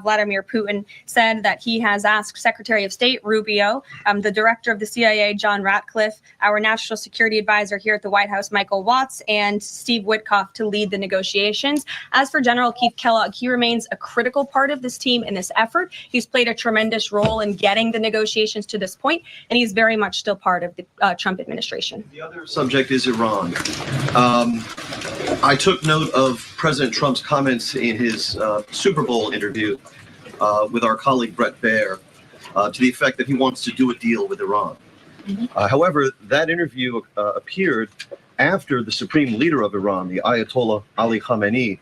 Vladimir Putin, said that he has asked Secretary of State Rubio, the director of the CIA, John Ratcliffe, our national security advisor here at the White House, Michael Watts, and Steve Witkoff to lead the negotiations. As for General Keith Kellogg, he remains a critical part of this team in this effort. He's played a tremendous role in getting the negotiations to this point, and he's very much still part of the Trump administration. The other subject is Iran. I took note of President Trump's comments in his Super Bowl interview with our colleague Brett Baer to the effect that he wants to do a deal with Iran. However, that interview appeared after the supreme leader of Iran, the Ayatollah Ali Khamenei,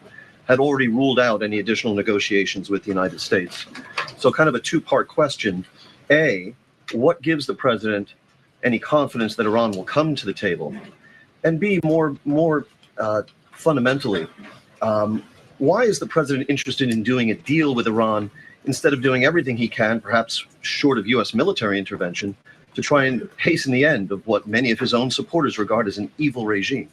had already ruled out any additional negotiations with the United States. So kind of a two-part question. A, what gives the president any confidence that Iran will come to the table? And B, more fundamentally, why is the president interested in doing a deal with Iran instead of doing everything he can, perhaps short of U.S. military intervention, to try and hasten the end of what many of his own supporters regard as an evil regime?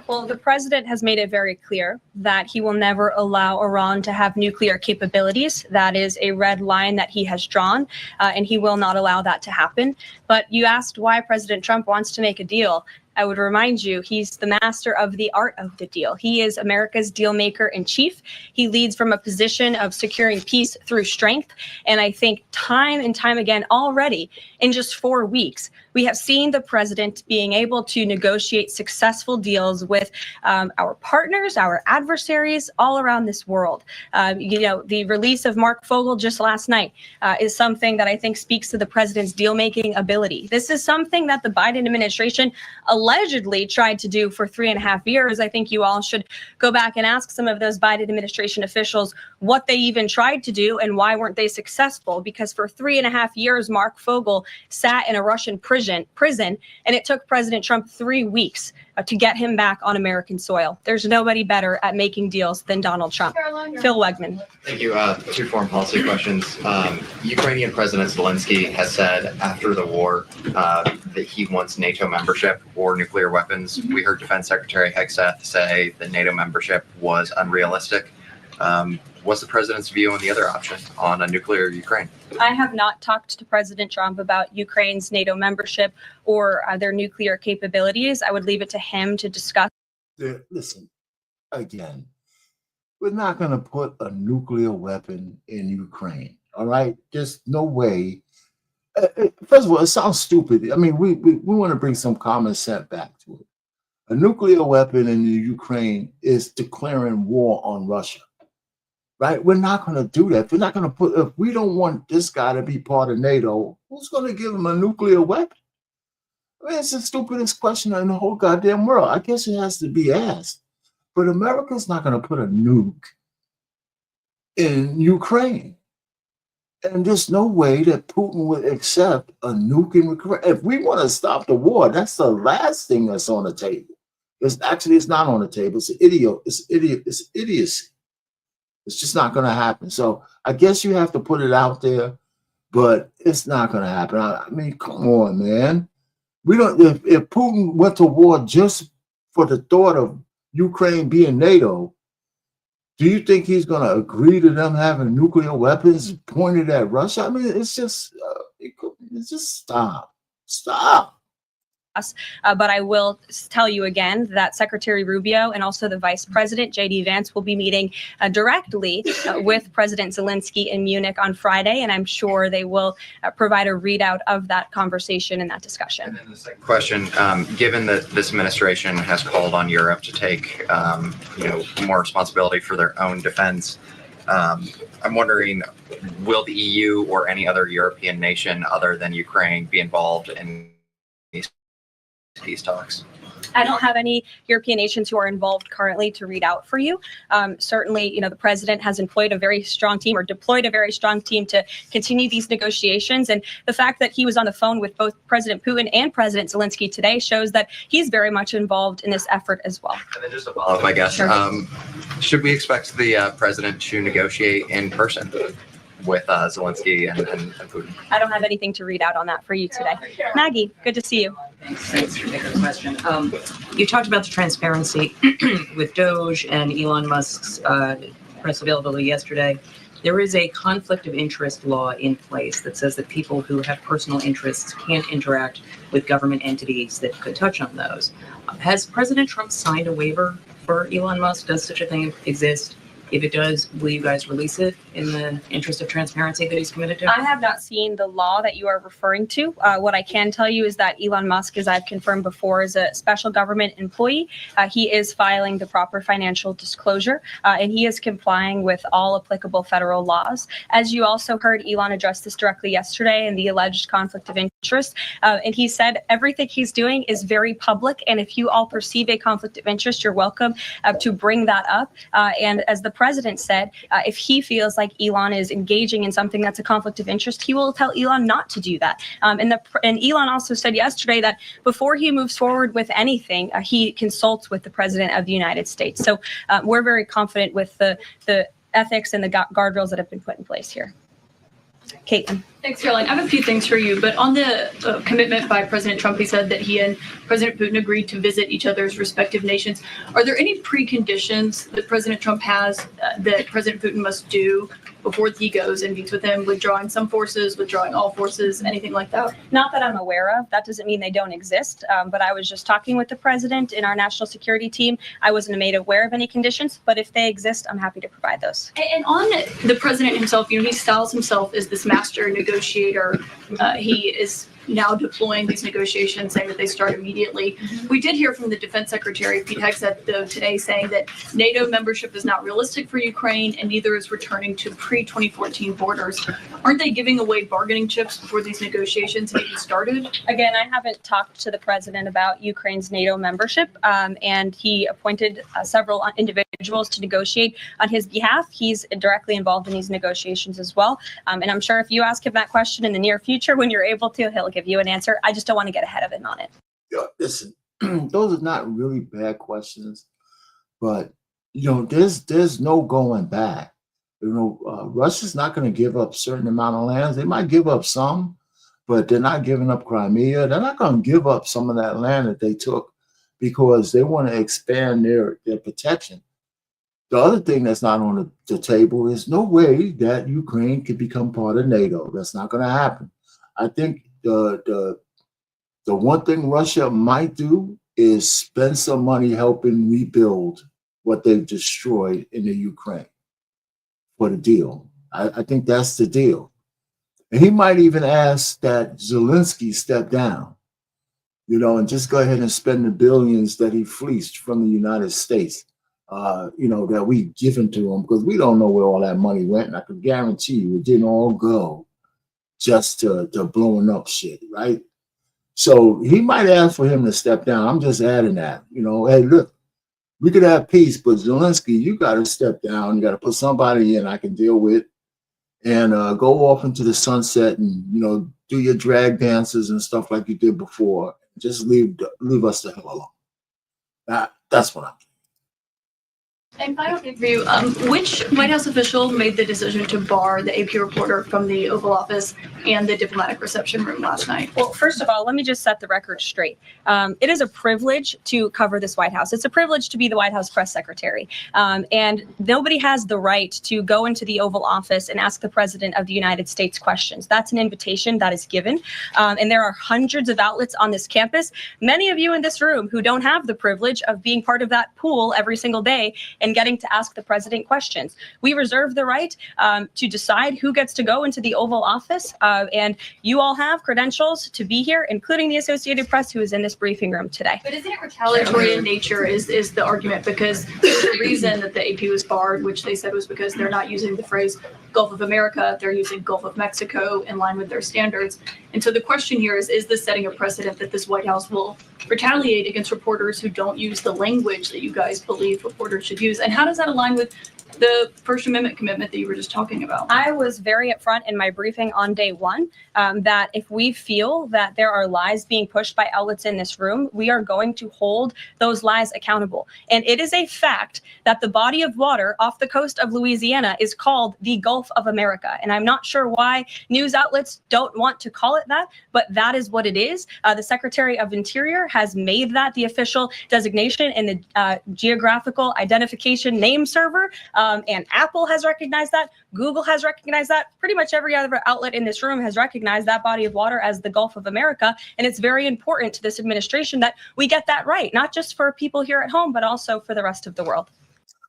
Well, the president has made it very clear that he will never allow Iran to have nuclear capabilities. That is a red line that he has drawn, and he will not allow that to happen. But you asked why President Trump wants to make a deal. I would remind you, he's the master of the art of the deal. He is America's deal maker in chief. He leads from a position of securing peace through strength. And I think time and time again, already in just 4 weeks, we have seen the president being able to negotiate successful deals with our partners, our adversaries all around this world. The release of Mark Fogel just last night is something that I think speaks to the president's deal-making ability. This is something that the Biden administration allegedly tried to do for 3.5 years. I think you all should go back and ask some of those Biden administration officials what they even tried to do and why weren't they successful? Because for 3.5 years, Mark Fogel sat in a Russian prison, and it took President Trump 3 weeks to get him back on American soil. There's nobody better at making deals than Donald Trump. Phil Wegman. Thank you. 2 foreign policy questions. Ukrainian President Zelensky has said after the war that he wants NATO membership or nuclear weapons. We heard Defense Secretary Hegseth say that NATO membership was unrealistic. What's the president's view on the other option, on a nuclear Ukraine? I have not talked to President Trump about Ukraine's NATO membership or their nuclear capabilities. I would leave it to him to discuss. Listen, again, we're not going to put a nuclear weapon in Ukraine, all right? Just no way. First of all, it sounds stupid. I mean, we want to bring some common sense back to it. A nuclear weapon in the Ukraine is declaring war on Russia. Right? We're not going to do that. We're not going to if we don't want this guy to be part of NATO, who's going to give him a nuclear weapon? I mean, it's the stupidest question in the whole goddamn world. I guess it has to be asked. But America's not going to put a nuke in Ukraine. And there's no way that Putin would accept a nuke in Ukraine. If we want to stop the war, that's the last thing that's on the table. It's not on the table. It's idiocy. It's just not going to happen. So I guess you have to put it out there, but it's not going to happen. I mean, come on, man. We don't. If Putin went to war just for the thought of Ukraine being NATO, do you think he's going to agree to them having nuclear weapons pointed at Russia? I mean, it's just stop. But I will tell you again that Secretary Rubio and also the Vice President, J.D. Vance, will be meeting directly with President Zelensky in Munich on Friday, and I'm sure they will provide a readout of that conversation and that discussion. And then the second question, given that this administration has called on Europe to take more responsibility for their own defense, I'm wondering, will the EU or any other European nation other than Ukraine be involved in these peace talks? I don't have any European nations who are involved currently to read out for you. Certainly, the president has deployed a very strong team to continue these negotiations. And the fact that he was on the phone with both President Putin and President Zelensky today shows that he's very much involved in this effort as well. And then just a follow-up, I guess. Sure. Should we expect the president to negotiate in person with Zelensky and Putin? I don't have anything to read out on that for you today. Maggie, good to see you. Thanks for taking the question. You talked about the transparency with DOGE and Elon Musk's press availability yesterday. There is a conflict of interest law in place that says that people who have personal interests can't interact with government entities that could touch on those. Has President Trump signed a waiver for Elon Musk? Does such a thing exist? If it does, will you guys release it in the interest of transparency that he's committed to? I have not seen the law that you are referring to. What I can tell you is that Elon Musk, as I've confirmed before, is a special government employee. He is filing the proper financial disclosure, and he is complying with all applicable federal laws. As you also heard, Elon addressed this directly yesterday, and the alleged conflict of interest interest. And he said everything he's doing is very public. And if you all perceive a conflict of interest, you're welcome to bring that up. And as the president said, if he feels like Elon is engaging in something that's a conflict of interest, he will tell Elon not to do that. And Elon also said yesterday that before he moves forward with anything, he consults with the president of the United States. So we're very confident with the ethics and the guardrails that have been put in place here. Caitlin. Thanks, Caroline. I have a few things for you, but on the commitment by President Trump, he said that he and President Putin agreed to visit each other's respective nations. Are there any preconditions that President Trump has that President Putin must do before he goes and meets with him, withdrawing some forces, withdrawing all forces, anything like that? Not that I'm aware of. That doesn't mean they don't exist. But I was just talking with the president in our national security team. I wasn't made aware of any conditions, but if they exist, I'm happy to provide those. And on the president himself, he styles himself as this master negotiator. He is now deploying these negotiations, saying that they start immediately. We did hear from the Defense Secretary, Pete Hegseth, though, today saying that NATO membership is not realistic for Ukraine and neither is returning to pre-2014 borders. Aren't they giving away bargaining chips before these negotiations have even started? Again, I haven't talked to the president about Ukraine's NATO membership, and he appointed several individuals to negotiate on his behalf. He's directly involved in these negotiations as well. And I'm sure if you ask him that question in the near future, when you're able to, he'll give you an answer. I just don't want to get ahead of him on it. Yeah, listen, those are not really bad questions, but there's no going back. Russia's not going to give up certain amount of lands. They might give up some, but they're not giving up Crimea. They're not going to give up some of that land that they took because they want to expand their protection. The other thing that's not on the table is no way that Ukraine could become part of NATO. That's not going to happen. I think the one thing Russia might do is spend some money helping rebuild what they've destroyed in the Ukraine for the deal. I think that's the deal. And he might even ask that Zelensky step down, and just go ahead and spend the billions that he fleeced from the United States, that we've given to him, because we don't know where all that money went. And I can guarantee you it didn't all go just to blowing up shit, right? So he might ask for him to step down. I'm just adding that, hey, look, we could have peace, but Zelensky, you got to step down. You got to put somebody in I can deal with and go off into the sunset and, do your drag dances and stuff like you did before. Just leave us the hell alone. That's what I'm saying. And final thing for you, which White House official made the decision to bar the AP reporter from the Oval Office and the diplomatic reception room last night? Well, first of all, let me just set the record straight. It is a privilege to cover this White House. It's a privilege to be the White House press secretary. And nobody has the right to go into the Oval Office and ask the president of the United States questions. That's an invitation that is given. And there are hundreds of outlets on this campus, many of you in this room who don't have the privilege of being part of that pool every single day and getting to ask the president questions. We reserve the right to decide who gets to go into the Oval Office. And you all have credentials to be here, including the Associated Press, who is in this briefing room today. But isn't it retaliatory in nature is the argument, because the reason that the AP was barred, which they said was because they're not using the phrase Gulf of America, they're using Gulf of Mexico in line with their standards. And so the question here is this setting a precedent that this White House will retaliate against reporters who don't use the language that you guys believe reporters should use? And how does that align with the First Amendment commitment that you were just talking about? I was very upfront in my briefing on day one that if we feel that there are lies being pushed by outlets in this room, we are going to hold those lies accountable. And it is a fact that the body of water off the coast of Louisiana is called the Gulf of America. And I'm not sure why news outlets don't want to call it that, but that is what it is. The Secretary of Interior has made that the official designation in the geographical identification name server. And Apple has recognized that. Google has recognized that. Pretty much every other outlet in this room has recognized that body of water as the Gulf of America. And it's very important to this administration that we get that right, not just for people here at home, but also for the rest of the world.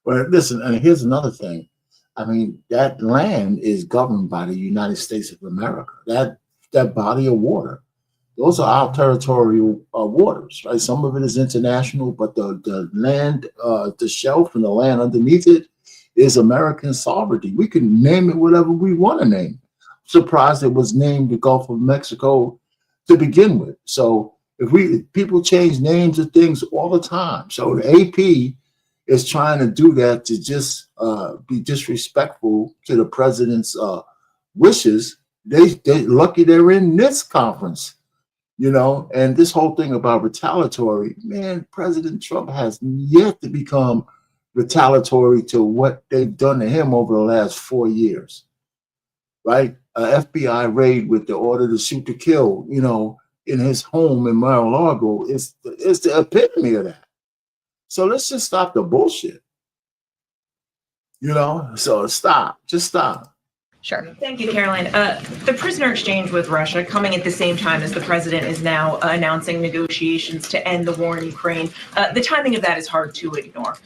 Well, listen, and here's another thing. I mean, that land is governed by the United States of America. That body of water, those are our territorial waters, right? Some of it is international, but the land, the shelf and the land underneath it is American sovereignty. We can name it whatever we want to name. I'm surprised it was named the Gulf of Mexico to begin with. So if people change names of things all the time. So the AP is trying to do that to just be disrespectful to the president's wishes. They lucky they're in this conference, you know. And this whole thing about retaliatory, man, President Trump has yet to become retaliatory to what they've done to him over the last 4 years, right? A FBI raid with the order to shoot to kill, you know, in his home in Mar-a-Lago is the epitome of that. So let's just stop the bullshit, you know? So just stop. Sure. Thank you, Caroline. The prisoner exchange with Russia coming at the same time as the president is now announcing negotiations to end the war in Ukraine. The timing of that is hard to ignore.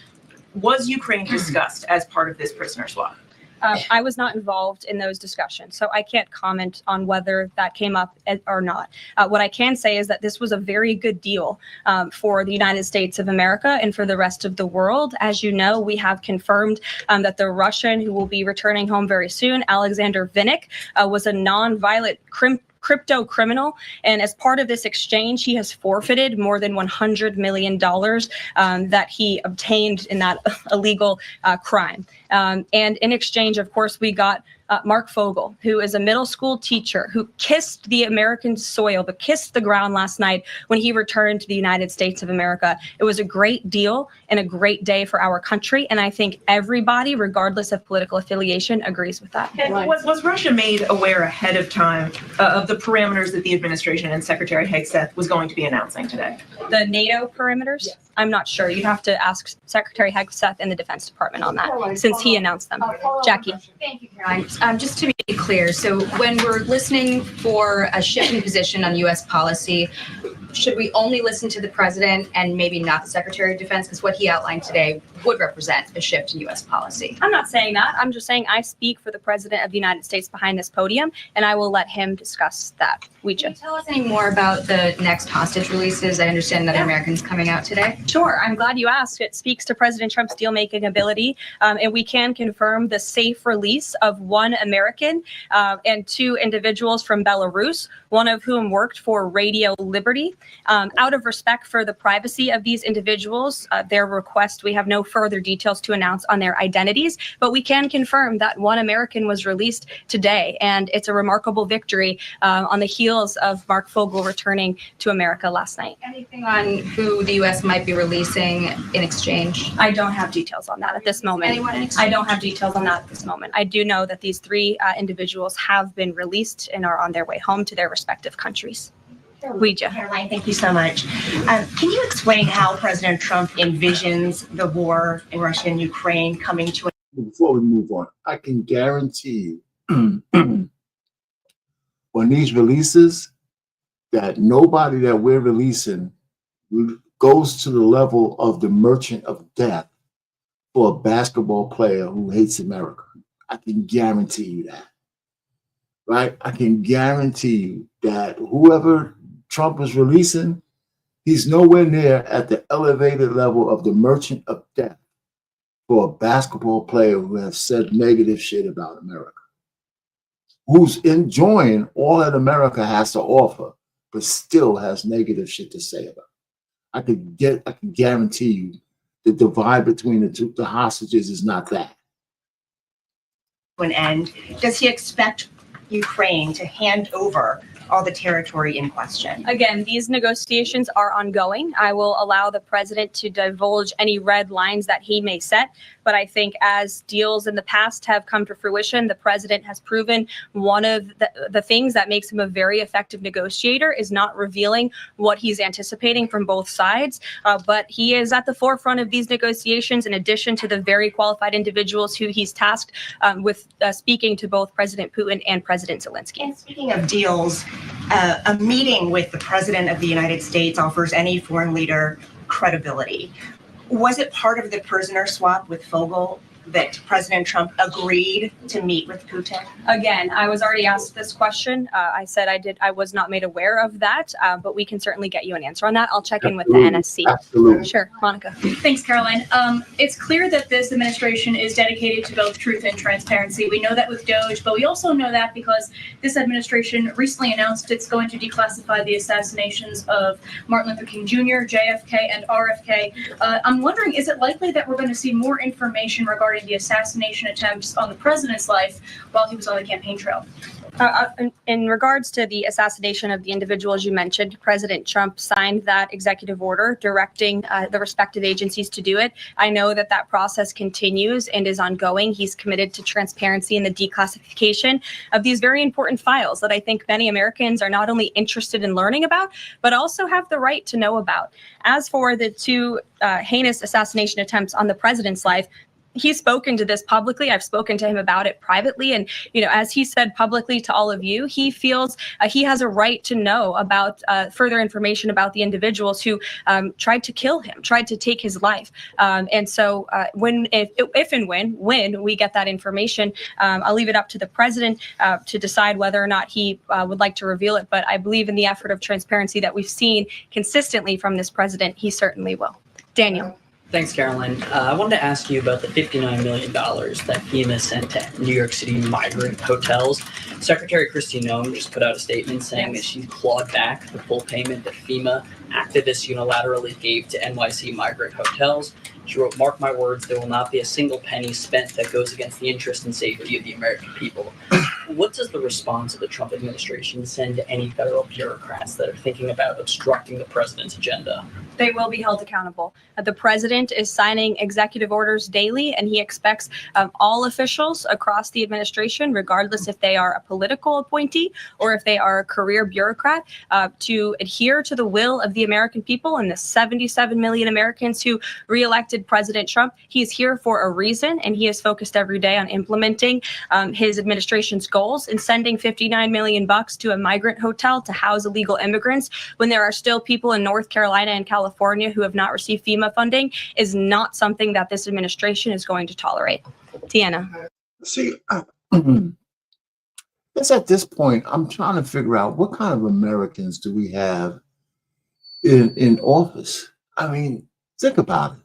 Was Ukraine discussed as part of this prisoner swap? I was not involved in those discussions, so I can't comment on whether that came up or not. What I can say is that this was a very good deal for the United States of America and for the rest of the world. As you know, we have confirmed that the Russian who will be returning home very soon, Alexander Vinnik, was a non-violent crypto criminal, and as part of this exchange, he has forfeited more than $100 million that he obtained in that illegal crime. And in exchange, of course, we got Mark Fogel, who is a middle school teacher who kissed the American soil, but kissed the ground last night when he returned to the United States of America. It was a great deal and a great day for our country, and I think everybody, regardless of political affiliation, agrees with that. And was Russia made aware ahead of time of the parameters that the administration and Secretary Hegseth was going to be announcing today? The NATO perimeters? Yes. I'm not sure. You'd have to ask Secretary Hegseth and the Defense Department on that, since he announced them. Jackie. Thank you, Caroline. Just to be clear, so when we're listening for a shift in position on U.S. policy, should we only listen to the president and maybe not the Secretary of Defense? Because what he outlined today would represent a shift in U.S. policy. I'm not saying that. I'm just saying I speak for the President of the United States behind this podium, and I will let him discuss that. Can you tell us any more about the next hostage releases? I understand another American's coming out today. Sure. I'm glad you asked. It speaks to President Trump's deal-making ability, and we can confirm the safe release of one American and two individuals from Belarus, one of whom worked for Radio Liberty. Out of respect for the privacy of these individuals, their request, we have no further details to announce on their identities, but we can confirm that one American was released today, and it's a remarkable victory on the heels of Mark Fogel returning to America last night. Anything on who the U.S. might be releasing in exchange? I don't have details on that at this moment. Anyone in exchange? I don't have details on that at this moment. I do know that these three individuals have been released and are on their way home to their respective countries. Caroline, thank you so much. Can you explain how President Trump envisions the war in Russia and Ukraine coming to an Before we move on, I can guarantee you on these releases that nobody that we're releasing goes to the level of the merchant of death for a basketball player who hates America. I can guarantee you that, right? I can guarantee you that whoever Trump is releasing, he's nowhere near at the elevated level of the merchant of death for a basketball player who has said negative shit about America, who's enjoying all that America has to offer, but still has negative shit to say about it. I can guarantee you the divide between the hostages is not that. an end? Does he expect Ukraine to hand over all the territory in question? Again, these negotiations are ongoing. I will allow the president to divulge any red lines that he may set. But I think as deals in the past have come to fruition, the president has proven one of the things that makes him a very effective negotiator is not revealing what he's anticipating from both sides. But he is at the forefront of these negotiations, in addition to the very qualified individuals who he's tasked with speaking to both President Putin and President Zelensky. And speaking of deals, a meeting with the president of the United States offers any foreign leader credibility. Was it part of the prisoner swap with Fogel that President Trump agreed to meet with Putin? Again, I was already asked this question. I said I was not made aware of that, but we can certainly get you an answer on that. I'll check in with the NSC. Absolutely. Sure, Monica. Thanks, Caroline. It's clear that this administration is dedicated to both truth and transparency. We know that with DOGE, but we also know that because this administration recently announced it's going to declassify the assassinations of Martin Luther King Jr., JFK, and RFK. I'm wondering, is it likely that we're going to see more information regarding the assassination attempts on the president's life while he was on the campaign trail? In regards to the assassination of the individuals you mentioned, President Trump signed that executive order directing the respective agencies to do it. I know that that process continues and is ongoing. He's committed to transparency in the declassification of these very important files that I think many Americans are not only interested in learning about, but also have the right to know about. As for the two heinous assassination attempts on the president's life, he's spoken to this publicly. I've spoken to him about it privately. And, as he said publicly to all of you, he feels he has a right to know about further information about the individuals who tried to kill him, tried to take his life. And so if and when we get that information, I'll leave it up to the president to decide whether or not he would like to reveal it. But I believe in the effort of transparency that we've seen consistently from this president, he certainly will. Daniel. Thanks, Caroline. I wanted to ask you about the $59 million that FEMA sent to New York City migrant hotels. Secretary Kristi Noem just put out a statement saying that she clawed back the full payment that FEMA activists unilaterally gave to NYC migrant hotels. She wrote, "Mark my words, there will not be a single penny spent that goes against the interest and safety of the American people." What does the response of the Trump administration send to any federal bureaucrats that are thinking about obstructing the president's agenda? They will be held accountable. The president is signing executive orders daily, and he expects all officials across the administration, regardless if they are a political appointee or if they are a career bureaucrat, to adhere to the will of the American people and the 77 million Americans who reelected President Trump. He's here for a reason, and he is focused every day on implementing his administration's goals, and sending $59 million to a migrant hotel to house illegal immigrants when there are still people in North Carolina and California who have not received FEMA funding is not something that this administration is going to tolerate. Tiana. See, it's at this point, I'm trying to figure out what kind of Americans do we have in office. I mean, think about it.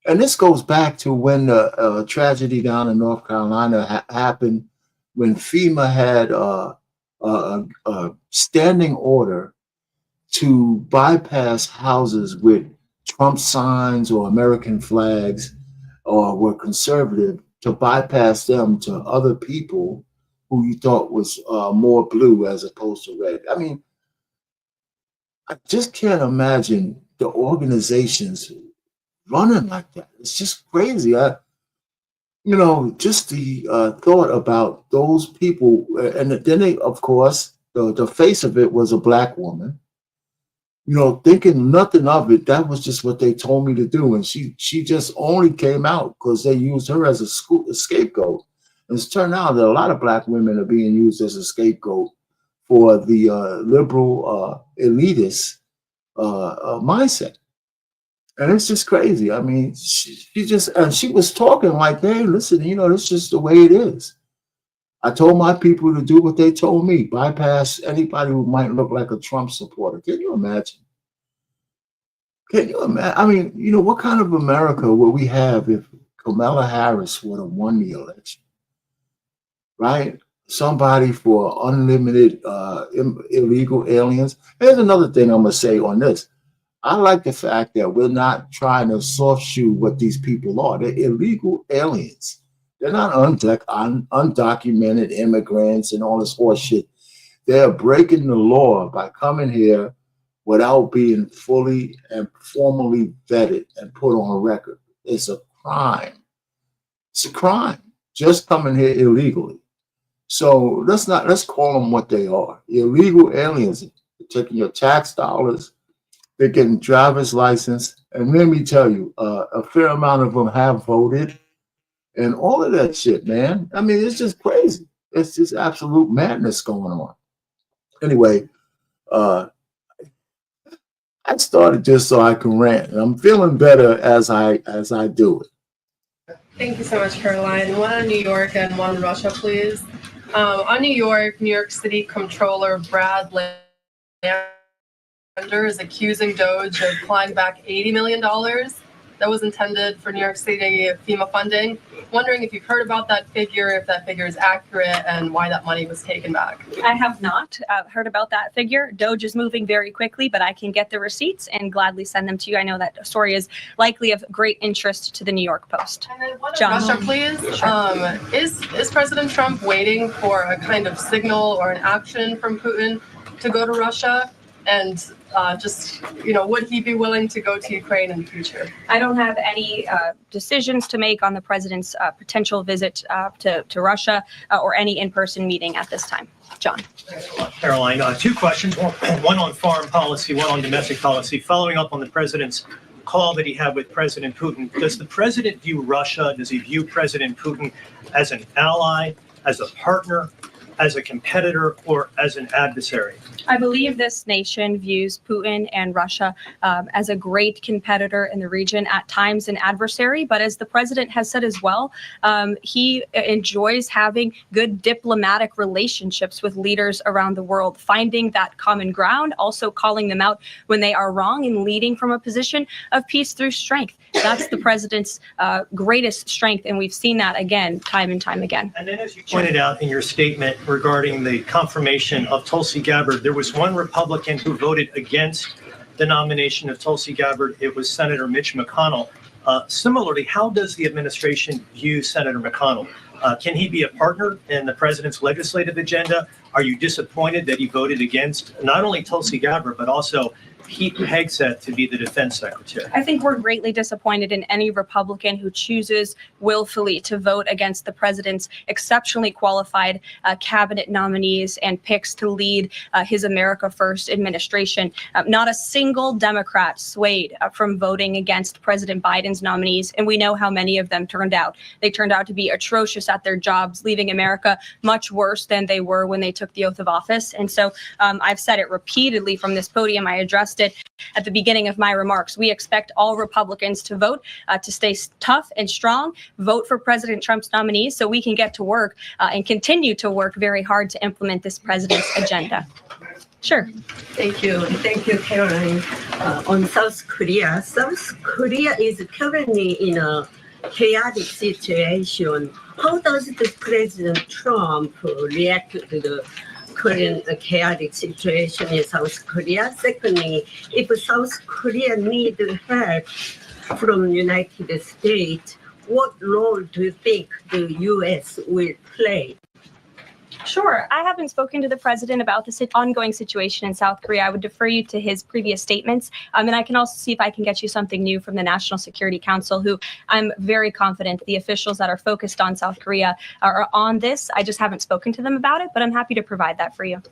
And this goes back to when the tragedy down in North Carolina happened, when FEMA had a standing order to bypass houses with Trump signs or American flags or were conservative, to bypass them to other people who you thought was more blue as opposed to red. I mean, I just can't imagine the organizations running like that. It's just crazy. Just the thought about those people, and then they, of course, the face of it was a black woman. Thinking nothing of it. That was just what they told me to do, and she just only came out because they used her as a scapegoat. And it's turned out that a lot of black women are being used as a scapegoat for the liberal elitist mindset. And it's just crazy. I mean, she was talking like, hey, listen, it's just the way it is. I told my people to do what they told me, bypass anybody who might look like a Trump supporter. Can you imagine? I mean, what kind of America would we have if Kamala Harris would have won the election? Right? Somebody for unlimited illegal aliens. Here's another thing I'm going to say on this. I like the fact that we're not trying to soft shoe what these people are. They're illegal aliens. They're not undocumented immigrants and all this horse shit. They're breaking the law by coming here without being fully and formally vetted and put on record. It's a crime. It's a crime. Just coming here illegally. So let's call them what they are. Illegal aliens. They're taking your tax dollars. They're getting driver's license. And let me tell you, a fair amount of them have voted. And all of that shit, man. I mean, it's just crazy. It's just absolute madness going on. Anyway, I started just so I can rant, and I'm feeling better as I do it. Thank you so much, Caroline. One on New York and one on Russia, please. On New York City Comptroller Brad Lander is accusing DOGE of clawing back $80 million that was intended for New York City FEMA funding. Wondering if you've heard about that figure, if that figure is accurate, and why that money was taken back. I have not heard about that figure. DOGE is moving very quickly, but I can get the receipts and gladly send them to you. I know that story is likely of great interest to the New York Post. And then one on John. Russia, please. Is President Trump waiting for a kind of signal or an action from Putin to go to Russia? And would he be willing to go to Ukraine in the future? I don't have any decisions to make on the president's potential visit to Russia or any in-person meeting at this time. John. Caroline, two questions, one on foreign policy, one on domestic policy. Following up on the president's call that he had with President Putin, does the president view Russia, does he view President Putin as an ally, as a partner, as a competitor, or as an adversary? I believe this nation views Putin and Russia as a great competitor in the region, at times an adversary. But as the president has said as well, he enjoys having good diplomatic relationships with leaders around the world, finding that common ground, also calling them out when they are wrong, and leading from a position of peace through strength. That's the president's greatest strength, and we've seen that again, time and time again. And then, as you pointed out in your statement regarding the confirmation of Tulsi Gabbard, there was one Republican who voted against the nomination of Tulsi Gabbard. It was Senator Mitch McConnell. Similarly, how does the administration view Senator McConnell? Can he be a partner in the president's legislative agenda? Are you disappointed that he voted against not only Tulsi Gabbard, but also Pete Hegseth to be the defense secretary? I think we're greatly disappointed in any Republican who chooses willfully to vote against the president's exceptionally qualified cabinet nominees and picks to lead his America First administration. Not a single Democrat swayed from voting against President Biden's nominees, and we know how many of them turned out. They turned out to be atrocious at their jobs, leaving America much worse than they were when they took the oath of office. And so I've said it repeatedly from this podium. I addressed it at the beginning of my remarks. We expect all Republicans to vote, to stay tough and strong, vote for President Trump's nominees so we can get to work and continue to work very hard to implement this president's agenda. Sure. Thank you. Thank you, Caroline. On South Korea is currently in a chaotic situation. How does the President Trump react to the current chaotic situation in South Korea? Secondly, if South Korea needs help from the United States, what role do you think the U.S. will play? Sure. I haven't spoken to the president about the ongoing situation in South Korea. I would defer you to his previous statements. And I can also see if I can get you something new from the National Security Council, who I'm very confident the officials that are focused on South Korea are on this. I just haven't spoken to them about it, but I'm happy to provide that for you.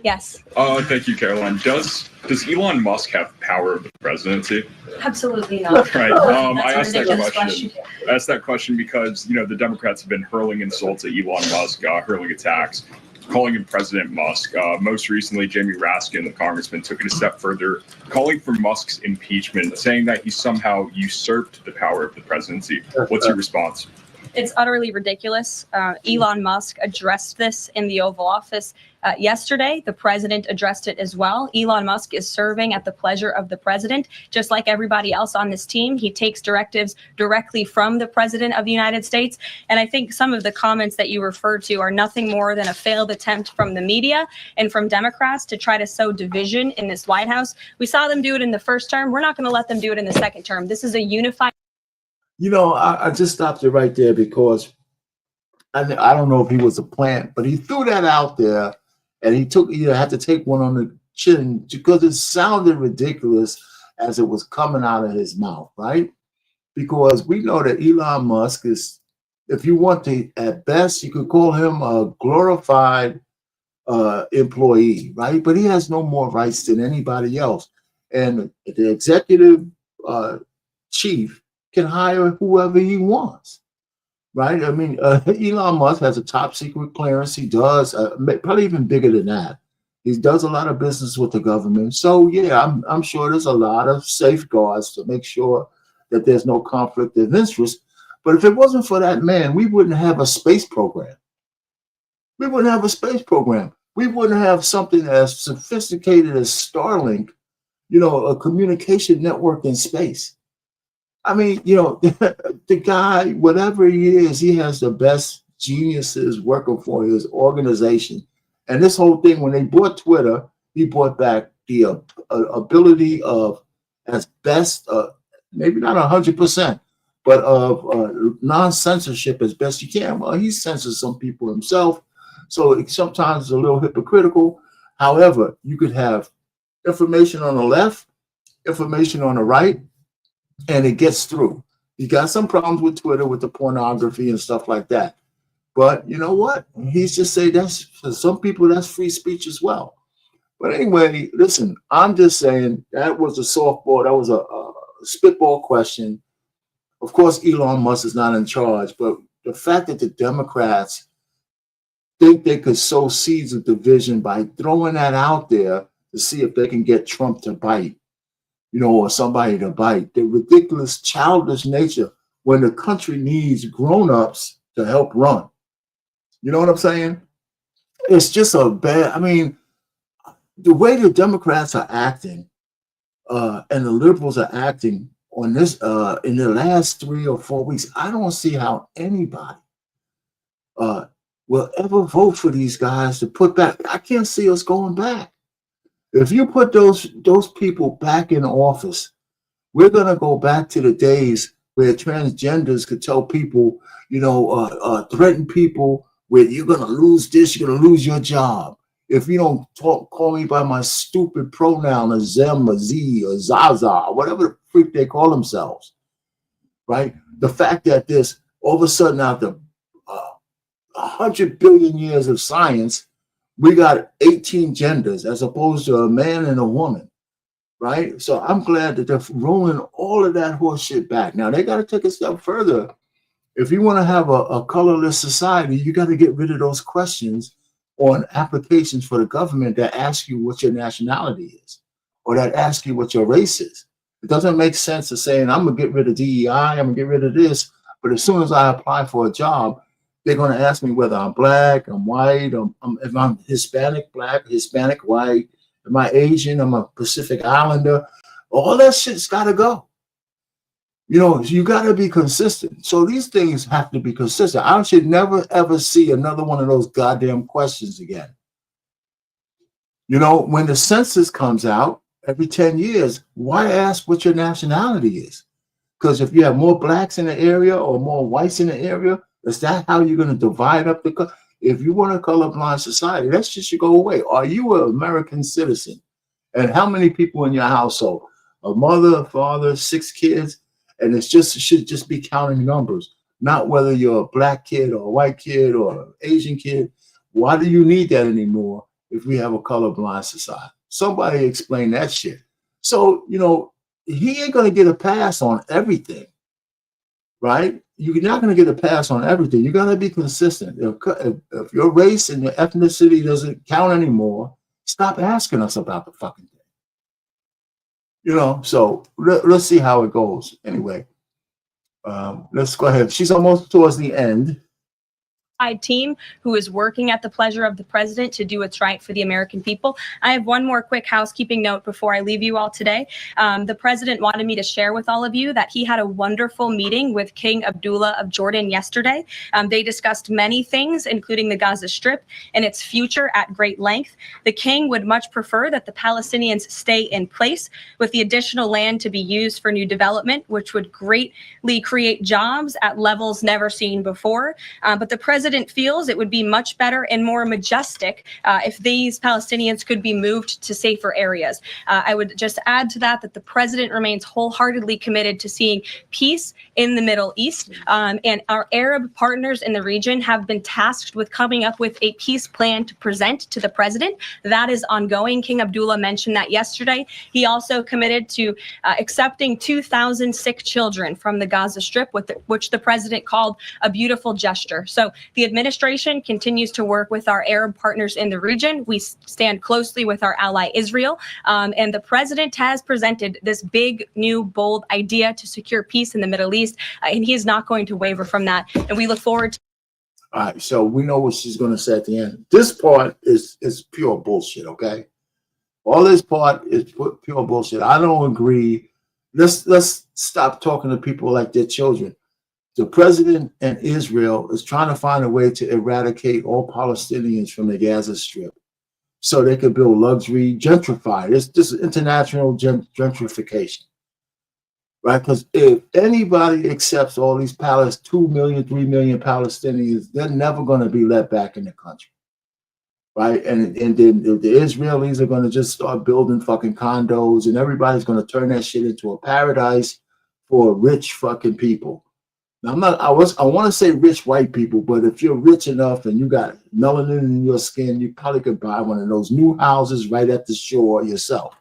Yes. Thank you, Caroline. Does Elon Musk have power of the presidency? Absolutely not. Right. I asked that question. I asked that question because, the Democrats have been hurling insults at Elon Musk, hurling attacks, calling him President Musk. Most recently, Jamie Raskin, the congressman, took it a step further, calling for Musk's impeachment, saying that he somehow usurped the power of the presidency. What's your response? It's utterly ridiculous. Elon Musk addressed this in the Oval Office yesterday. The president addressed it as well. Elon Musk is serving at the pleasure of the president, just like everybody else on this team. He takes directives directly from the president of the United States. And I think some of the comments that you referred to are nothing more than a failed attempt from the media and from Democrats to try to sow division in this White House. We saw them do it in the first term. We're not going to let them do it in the second term. This is a unified. I just stopped you right there because I don't know if he was a plant, but he threw that out there, and he had to take one on the chin because it sounded ridiculous as it was coming out of his mouth, right? Because we know that Elon Musk is, if you want to, at best, you could call him a glorified employee, right? But he has no more rights than anybody else. And the executive chief can hire whoever he wants, right? Elon Musk has a top secret clearance. He does, probably even bigger than that. He does a lot of business with the government. So yeah, I'm sure there's a lot of safeguards to make sure that there's no conflict of interest. But if it wasn't for that man, we wouldn't have a space program. We wouldn't have a space program. We wouldn't have something as sophisticated as Starlink, a communication network in space. I mean, the guy, whatever he is, he has the best geniuses working for his organization. And this whole thing, when they bought Twitter, he brought back the ability of, as best, maybe not 100%, but of non-censorship as best you can. Well, he censors some people himself, so it sometimes is a little hypocritical. However, you could have information on the left, information on the right, and it gets through. You got some problems with Twitter, with the pornography and stuff like that. But you know what? He's just saying that's, for some people, that's free speech as well. But anyway, listen, I'm just saying that was a softball. That was a spitball question. Of course, Elon Musk is not in charge, but the fact that the Democrats think they could sow seeds of division by throwing that out there to see if they can get Trump to bite, or somebody to bite. The ridiculous, childish nature when the country needs grown-ups to help run. You know what I'm saying? It's just a bad, the way the Democrats are acting and the liberals are acting on this in the last 3 or 4 weeks, I don't see how anybody will ever vote for these guys to put back. I can't see us going back. If you put those people back in office, we're going to go back to the days where transgenders could tell people, threaten people where you're going to lose this, you're going to lose your job. If you don't call me by my stupid pronoun, or them, or Z, or Zaza, or whatever the freak they call themselves, right? The fact that this, all of a sudden, after 100 billion years of science, we got 18 genders as opposed to a man and a woman, right? So I'm glad that they're rolling all of that horse shit back. Now, they got to take a step further. If you want to have a colorless society, you got to get rid of those questions on applications for the government that ask you what your nationality is, or that ask you what your race is. It doesn't make sense to saying, I'm going to get rid of DEI, I'm going to get rid of this, but as soon as I apply for a job, they're going to ask me whether I'm black, I'm white, if I'm Hispanic, black, Hispanic, white, am I Asian, I'm a Pacific Islander. All that shit's got to go. You got to be consistent. So these things have to be consistent. I should never, ever see another one of those goddamn questions again. When the census comes out every 10 years, why ask what your nationality is? Because if you have more blacks in the area or more whites in the area, is that how you're going to divide up the? If you want a colorblind society, that shit should go away. Are you an American citizen? And how many people in your household? A mother, a father, 6 kids, and it should just be counting numbers, not whether you're a black kid or a white kid or an Asian kid. Why do you need that anymore if we have a colorblind society? Somebody explain that shit. So he ain't going to get a pass on everything, right? You're not going to get a pass on everything. You got to be consistent. If your race and your ethnicity doesn't count anymore, stop asking us about the fucking thing. So let's see how it goes. Anyway, let's go ahead. She's almost towards the end. Team who is working at the pleasure of the president to do what's right for the American people. I have one more quick housekeeping note before I leave you all today. The president wanted me to share with all of you that he had a wonderful meeting with King Abdullah of Jordan yesterday. They discussed many things, including the Gaza Strip and its future at great length. The king would much prefer that the Palestinians stay in place, with the additional land to be used for new development, which would greatly create jobs at levels never seen before. But the president feels it would be much better and more majestic if these Palestinians could be moved to safer areas. I would just add to that the president remains wholeheartedly committed to seeing peace in the Middle East, and our Arab partners in the region have been tasked with coming up with a peace plan to present to the president. That is ongoing. King Abdullah mentioned that yesterday. He also committed to accepting 2,000 sick children from the Gaza Strip, which the president called a beautiful gesture. So the the administration continues to work with our Arab partners in the region. We stand closely with our ally Israel, and the president has presented this big, new, bold idea to secure peace in the Middle East, and he is not going to waver from that. And we look forward to. All right, so we know what she's going to say at the end. This part is pure bullshit, okay? All this part is pure bullshit. I don't agree. Let's stop talking to people like they're children. The president and Israel is trying to find a way to eradicate all Palestinians from the Gaza Strip so they could build luxury, gentrify. This is international gentrification. Right, because if anybody accepts all these 2 million, 3 million Palestinians, they're never going to be let back in the country, right? And then the Israelis are going to just start building fucking condos, and everybody's going to turn that shit into a paradise for rich fucking people. Now, I want to say rich white people, but if you're rich enough and you got melanin in your skin, you probably could buy one of those new houses right at the shore yourself.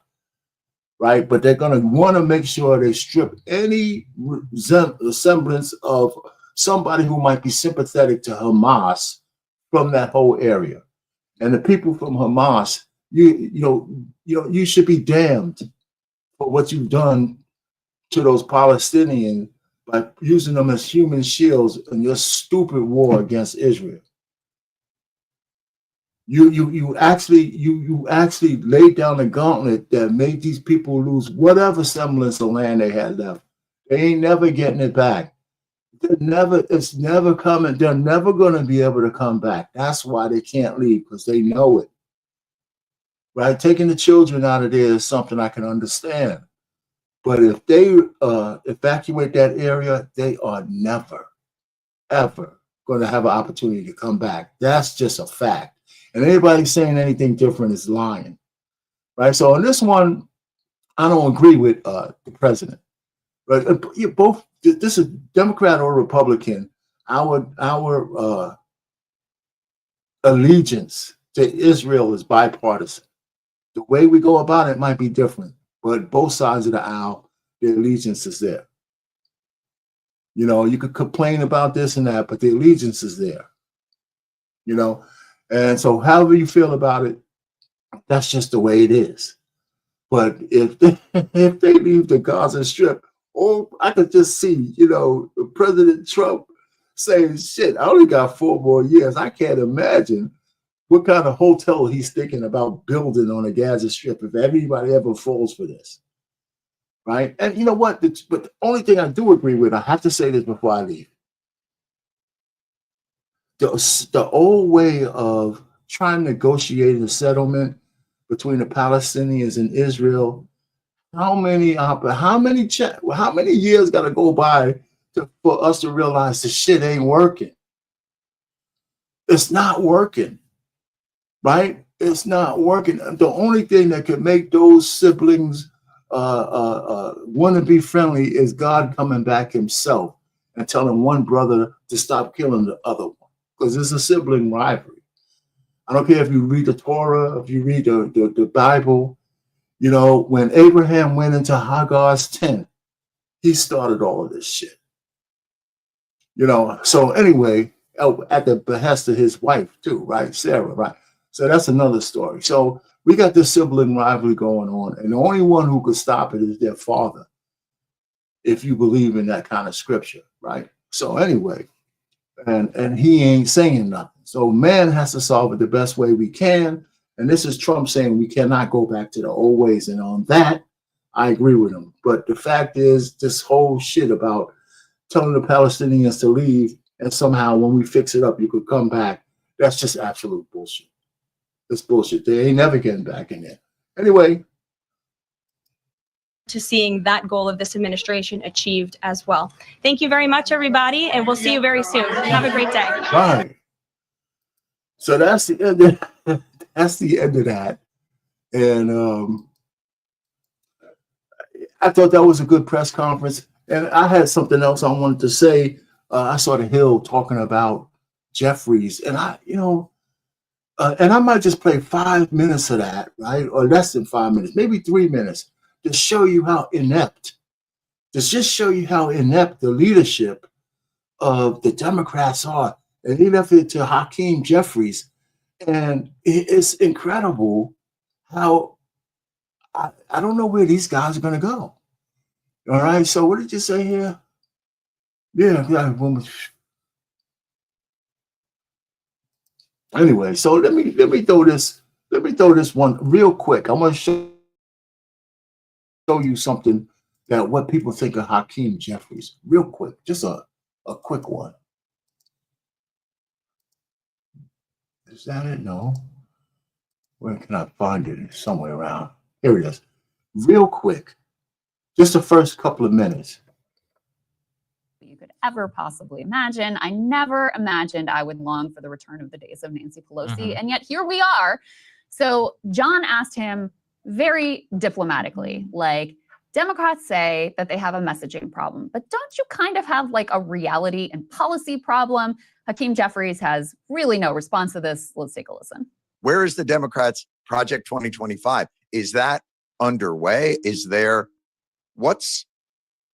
Right, but they're going to want to make sure they strip any semblance of somebody who might be sympathetic to Hamas from that whole area. And the people from Hamas, you should be damned for what you've done to those Palestinians by using them as human shields in your stupid war against Israel. You actually laid down the gauntlet that made these people lose whatever semblance of land they had left. They ain't never getting it back. It's never coming. They're never going to be able to come back. That's why they can't leave, because they know it. Right? Taking the children out of there is something I can understand. But if they evacuate that area, they are never, ever going to have an opportunity to come back. That's just a fact. And anybody saying anything different is lying, right? So on this one, I don't agree with the president. But both, this is Democrat or Republican. Our allegiance to Israel is bipartisan. The way we go about it might be different, but both sides of the aisle, the allegiance is there. You know, you could complain about this and that, but the allegiance is there. You know. And so however you feel about it, that's just the way it is. But if they leave the Gaza Strip, I could just see, President Trump saying, shit, I only got 4 more years. I can't imagine what kind of hotel he's thinking about building on the Gaza Strip if anybody ever falls for this. Right? And you know what? But the only thing I do agree with, I have to say this before I leave. The old way of trying to negotiate a settlement between the Palestinians and Israel, how many years got to go by for us to realize the shit ain't working? It's not working, right? It's not working. The only thing that could make those siblings want to be friendly is God coming back himself and telling one brother to stop killing the other one. Because it's a sibling rivalry. I don't care if you read the Torah, if you read the Bible, when Abraham went into Hagar's tent, he started all of this shit. So anyway, at the behest of his wife too, right? Sarah, right? So that's another story. So we got this sibling rivalry going on, and the only one who could stop it is their father, if you believe in that kind of scripture, right? So anyway, and he ain't saying nothing. So man has to solve it the best way we can. And this is Trump saying we cannot go back to the old ways. And on that, I agree with him. But the fact is, this whole shit about telling the Palestinians to leave and somehow when we fix it up, you could come back, that's just absolute bullshit. It's bullshit. They ain't never getting back in there. Anyway. To seeing that goal of this administration achieved as well. Thank you very much, everybody, and we'll see you very soon. Have a great day. Right. So that's the end of that. And I thought that was a good press conference. And I had something else I wanted to say. I saw the Hill talking about Jeffries, and and I might just play 5 minutes of that, right? Or less than 5 minutes, maybe 3 minutes, to show you how inept, the leadership of the Democrats are. and he left it to Hakeem Jeffries. And it's incredible how I don't know where these guys are going to go. All right. So what did you say here? Yeah. Anyway, so let me throw this one real quick. I want to show you something that what people think of Hakeem Jeffries. Real quick, just a quick one. Is that it? No. Where can I find it? Somewhere around. Here it is. Real quick. Just the first couple of minutes. You could ever possibly imagine. I never imagined I would long for the return of the days of Nancy Pelosi, and yet here we are. So John asked him very diplomatically, like, Democrats say that they have a messaging problem, but don't you kind of have like a reality and policy problem? Hakeem Jeffries has really no response to this. Let's take a listen. Where is the Democrats' Project 2025? Is that underway? Is there,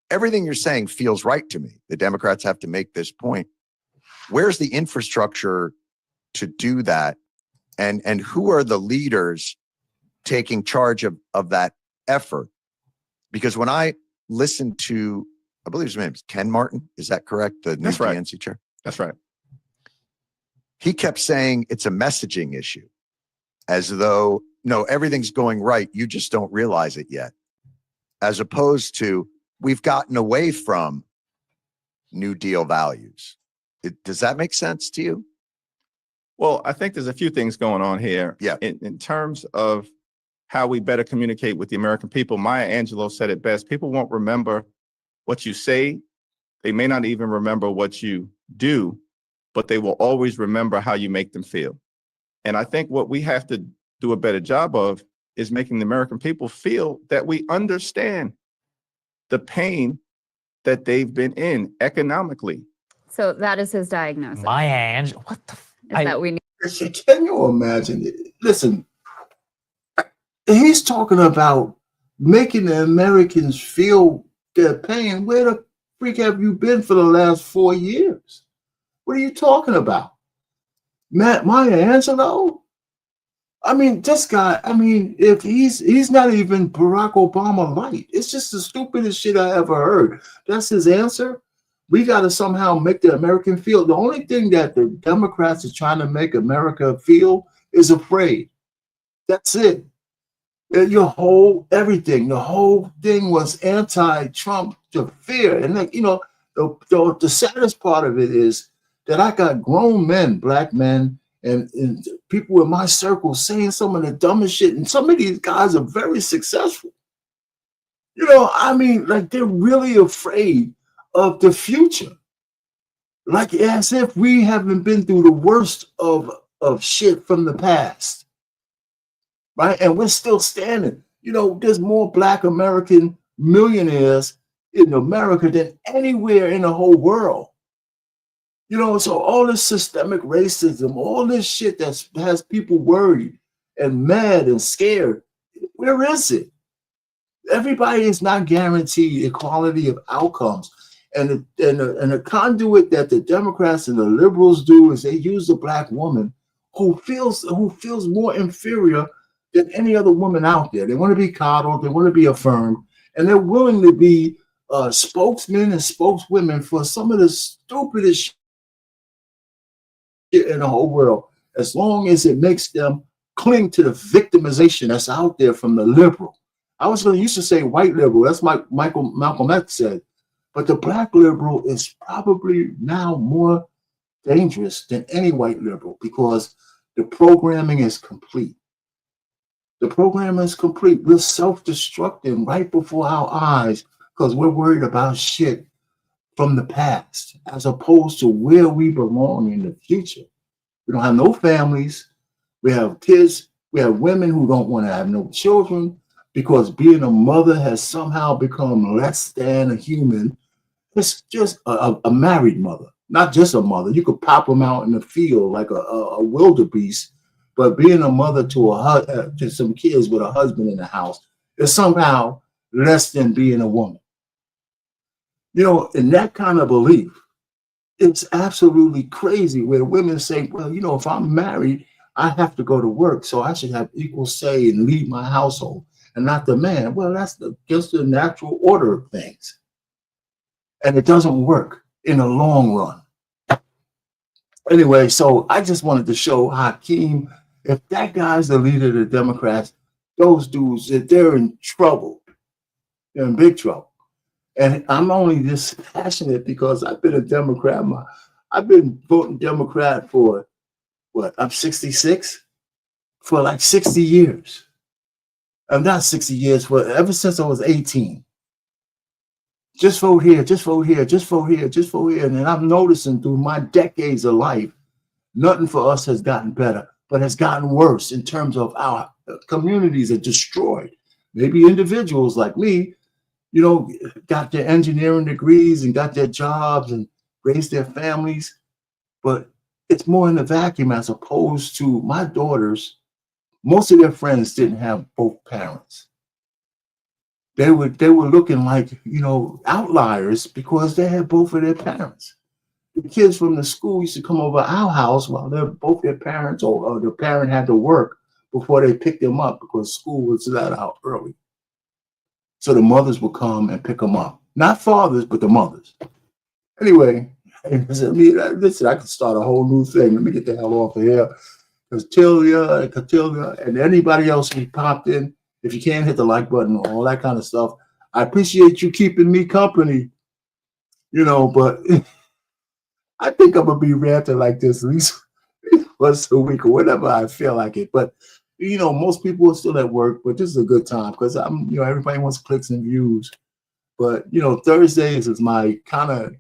everything you're saying feels right to me. The Democrats have to make this point. Where's the infrastructure to do that? And who are the leaders taking charge of that effort? Because when I listened to, I believe his name is Ken Martin, is that correct? The new DNC chair? That's right. He kept saying it's a messaging issue, as though, no, everything's going right, you just don't realize it yet. As opposed to, we've gotten away from New Deal values. Does that make sense to you? Well, I think there's a few things going on here. Yeah. In terms of how we better communicate with the American people, Maya Angelou said it best. People won't remember what you say. They may not even remember what you do, but they will always remember how you make them feel. And I think what we have to do a better job of is making the American people feel that we understand the pain that they've been in economically. So that is his diagnosis. Maya Angelou, what the? Is that we need? Can you imagine it? Listen, he's talking about making the Americans feel their pain. Where the freak have you been for the last 4 years? What are you talking about? Maya Angelou? I mean, this guy, I mean, if he's not even Barack Obama light. It's just the stupidest shit I ever heard. That's his answer. We got to somehow make the American feel. The only thing that the Democrats are trying to make America feel is afraid. That's it. Your whole everything, the whole thing was anti-Trump to fear. And like, you know, the saddest part of it is that I got grown men, black men, and people in my circle saying some of the dumbest shit. And some of these guys are very successful. You know, I mean, like they're really afraid of the future. Like as if we haven't been through the worst of shit from the past. Right? And we're still standing. You know, there's more black American millionaires in America than anywhere in the whole world. You know, so all this systemic racism, all this shit that has people worried and mad and scared, where is it? Everybody is not guaranteed equality of outcomes. And the conduit that the Democrats and the liberals do is they use the black woman who feels more inferior than any other woman out there. They want to be coddled, they want to be affirmed, and they're willing to be spokesmen and spokeswomen for some of the stupidest shit in the whole world, as long as it makes them cling to the victimization that's out there from the liberal. I was used to say white liberal. That's what Malcolm X said. But the black liberal is probably now more dangerous than any white liberal because the programming is complete. The program is complete. We're self-destructing right before our eyes because we're worried about shit from the past as opposed to where we belong in the future. We don't have no families. We have kids. We have women who don't want to have no children because being a mother has somehow become less than a human. It's just a married mother, not just a mother. You could pop them out in the field like a wildebeest, but being a mother to some kids with a husband in the house is somehow less than being a woman. You know, in that kind of belief, it's absolutely crazy where women say, well, you know, if I'm married, I have to go to work, so I should have equal say and lead my household and not the man. Well, that's against the natural order of things. And it doesn't work in the long run. Anyway, so I just wanted to show Hakeem, if that guy's the leader of the Democrats, those dudes, they're in trouble. They're in big trouble. And I'm only this passionate because I've been a Democrat. I've been voting Democrat for what? I'm 66, for like 60 years. I'm not 60 years, but ever since I was 18. Just vote here, just vote here, just vote here, just vote here. And then I'm noticing through my decades of life, nothing for us has gotten better, but has gotten worse in terms of our communities are destroyed. Maybe individuals like me, you know, got their engineering degrees and got their jobs and raised their families, but it's more in a vacuum as opposed to my daughters. Most of their friends didn't have both parents. They were looking like, you know, outliers because they had both of their parents. The kids from the school used to come over our house while both their parents or the parent had to work before they picked them up because school was let out early. So the mothers would come and pick them up. Not fathers, but the mothers. Anyway, listen, I could start a whole new thing. Let me get the hell off of here. Catilia, and anybody else who popped in, if you can't hit the like button, all that kind of stuff. I appreciate you keeping me company, you know, but I think I'm going to be ranting like this at least once a week or whenever I feel like it. But, you know, most people are still at work, but this is a good time because everybody wants clicks and views. But, you know, Thursdays is my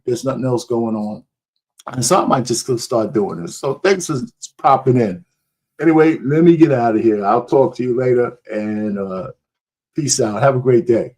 there's nothing else going on. And so I might just start doing this. So thanks for popping in. Anyway, let me get out of here. I'll talk to you later and peace out. Have a great day.